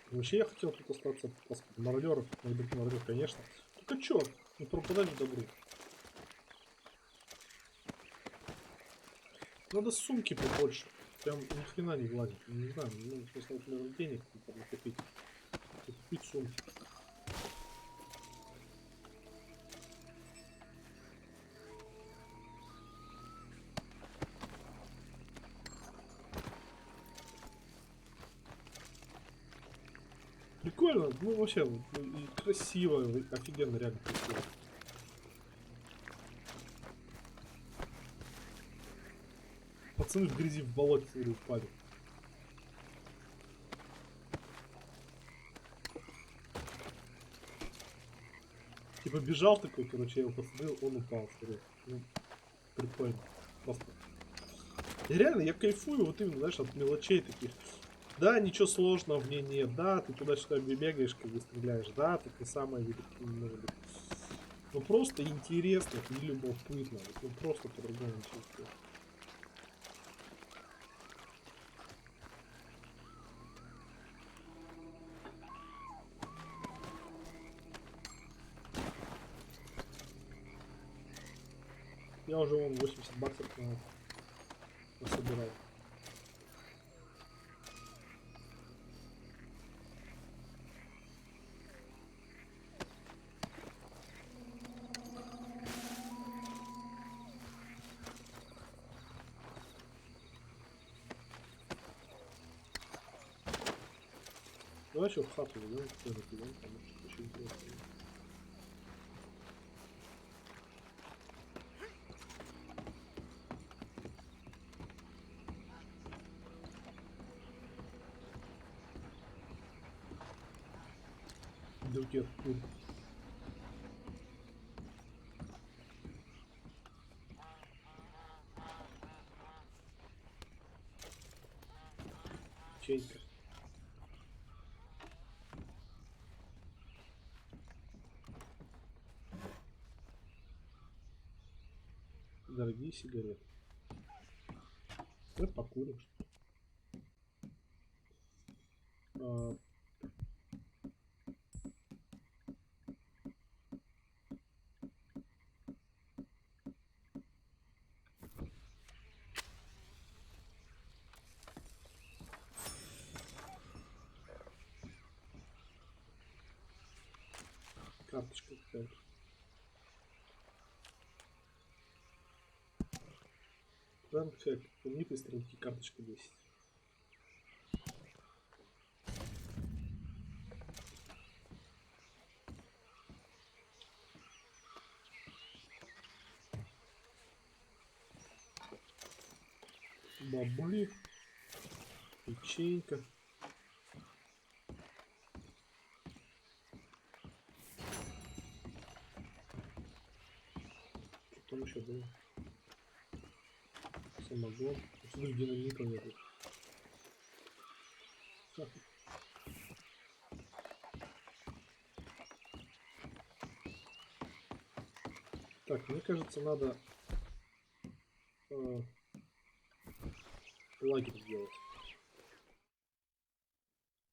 Вообще я хотел тут остаться мародеров, может быть мародер, конечно. Только чё, не пропадать в добру. Надо сумки побольше. Прям ни хрена не влазит. Не знаю, ну, смысл, например, денег накопить. Купить сумки. Прикольно, ну вообще, и красиво, офигенно, реально красиво. Пацаны в грязи в болоте смотри, упали. Типа бежал такой, короче, я его посмотрел, он упал, смотри. Ну, прикольно, просто. И реально, я кайфую вот именно, знаешь, от мелочей таких. Да, ничего сложного в ней нет, да, ты туда-сюда бегаешь, как бы стреляешь, да, ты самое, может быть. Ну просто интересно и любопытно, ну просто по-другому чувствую. Я уже вон 80 баксов насобирал. Давай еще в хату идем, потому что очень интересно. люки откуда? Чейка. Дорогие сигареты. Давай покурим, что ли. Карточка какая-то. Фрэнк, знаменитые стрелки, карточка 10. Бабули. Печенька. Что там еще было? Самогон. Смотри, динамита нету. Так, мне кажется, надо лагерь сделать.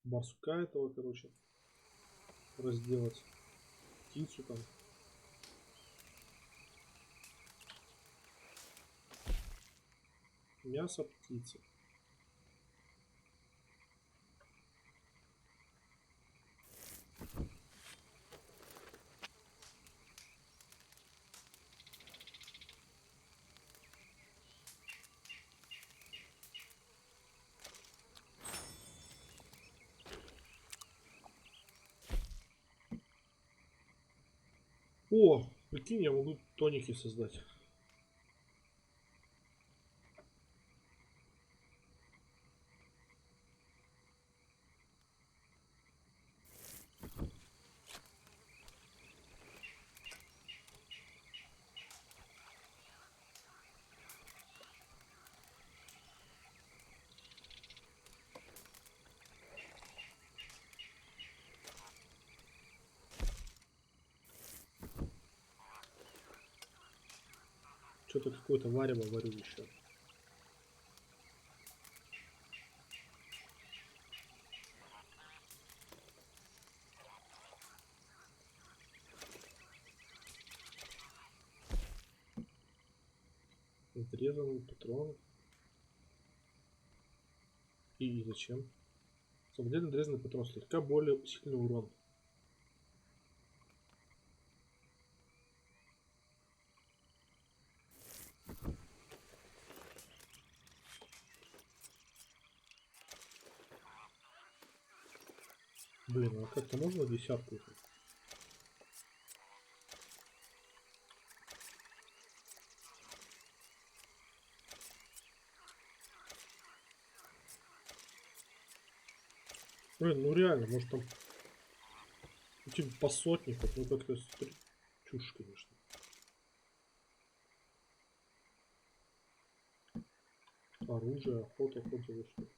Барсука этого, короче, разделать. Птицу там. Мясо птицы. О, прикинь, я могу тоники создать. Что-то какое-то варево варю еще. Отрезанный патрон. И зачем? Самодельно отрезанный патрон слегка более сильный урон. Блин, а как-то можно десятку? Блин, ну реально, может там типа по сотне, как ну как-то чушь, конечно. Оружие, охота, охота, что.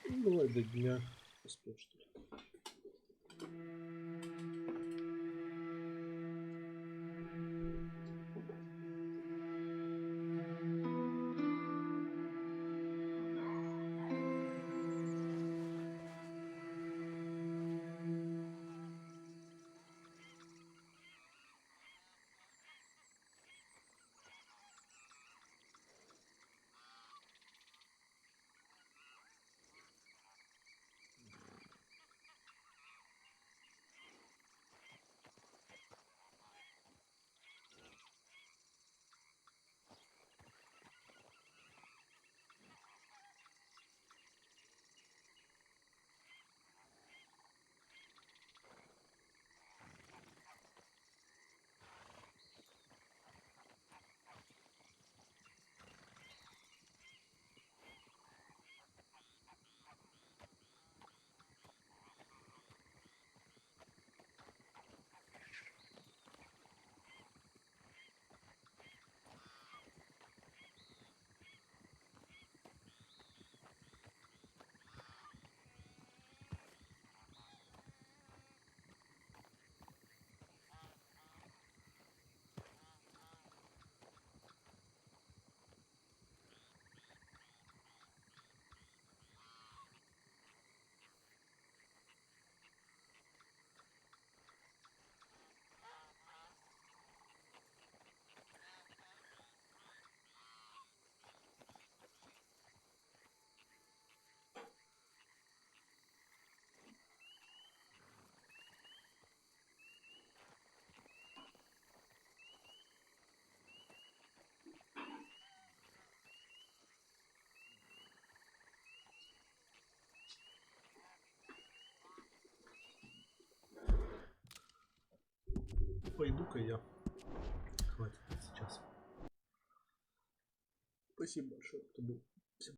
Ну, давай до дня поспим, что ли. пойду-ка я. Хватит сейчас. Спасибо большое, кто был. Всем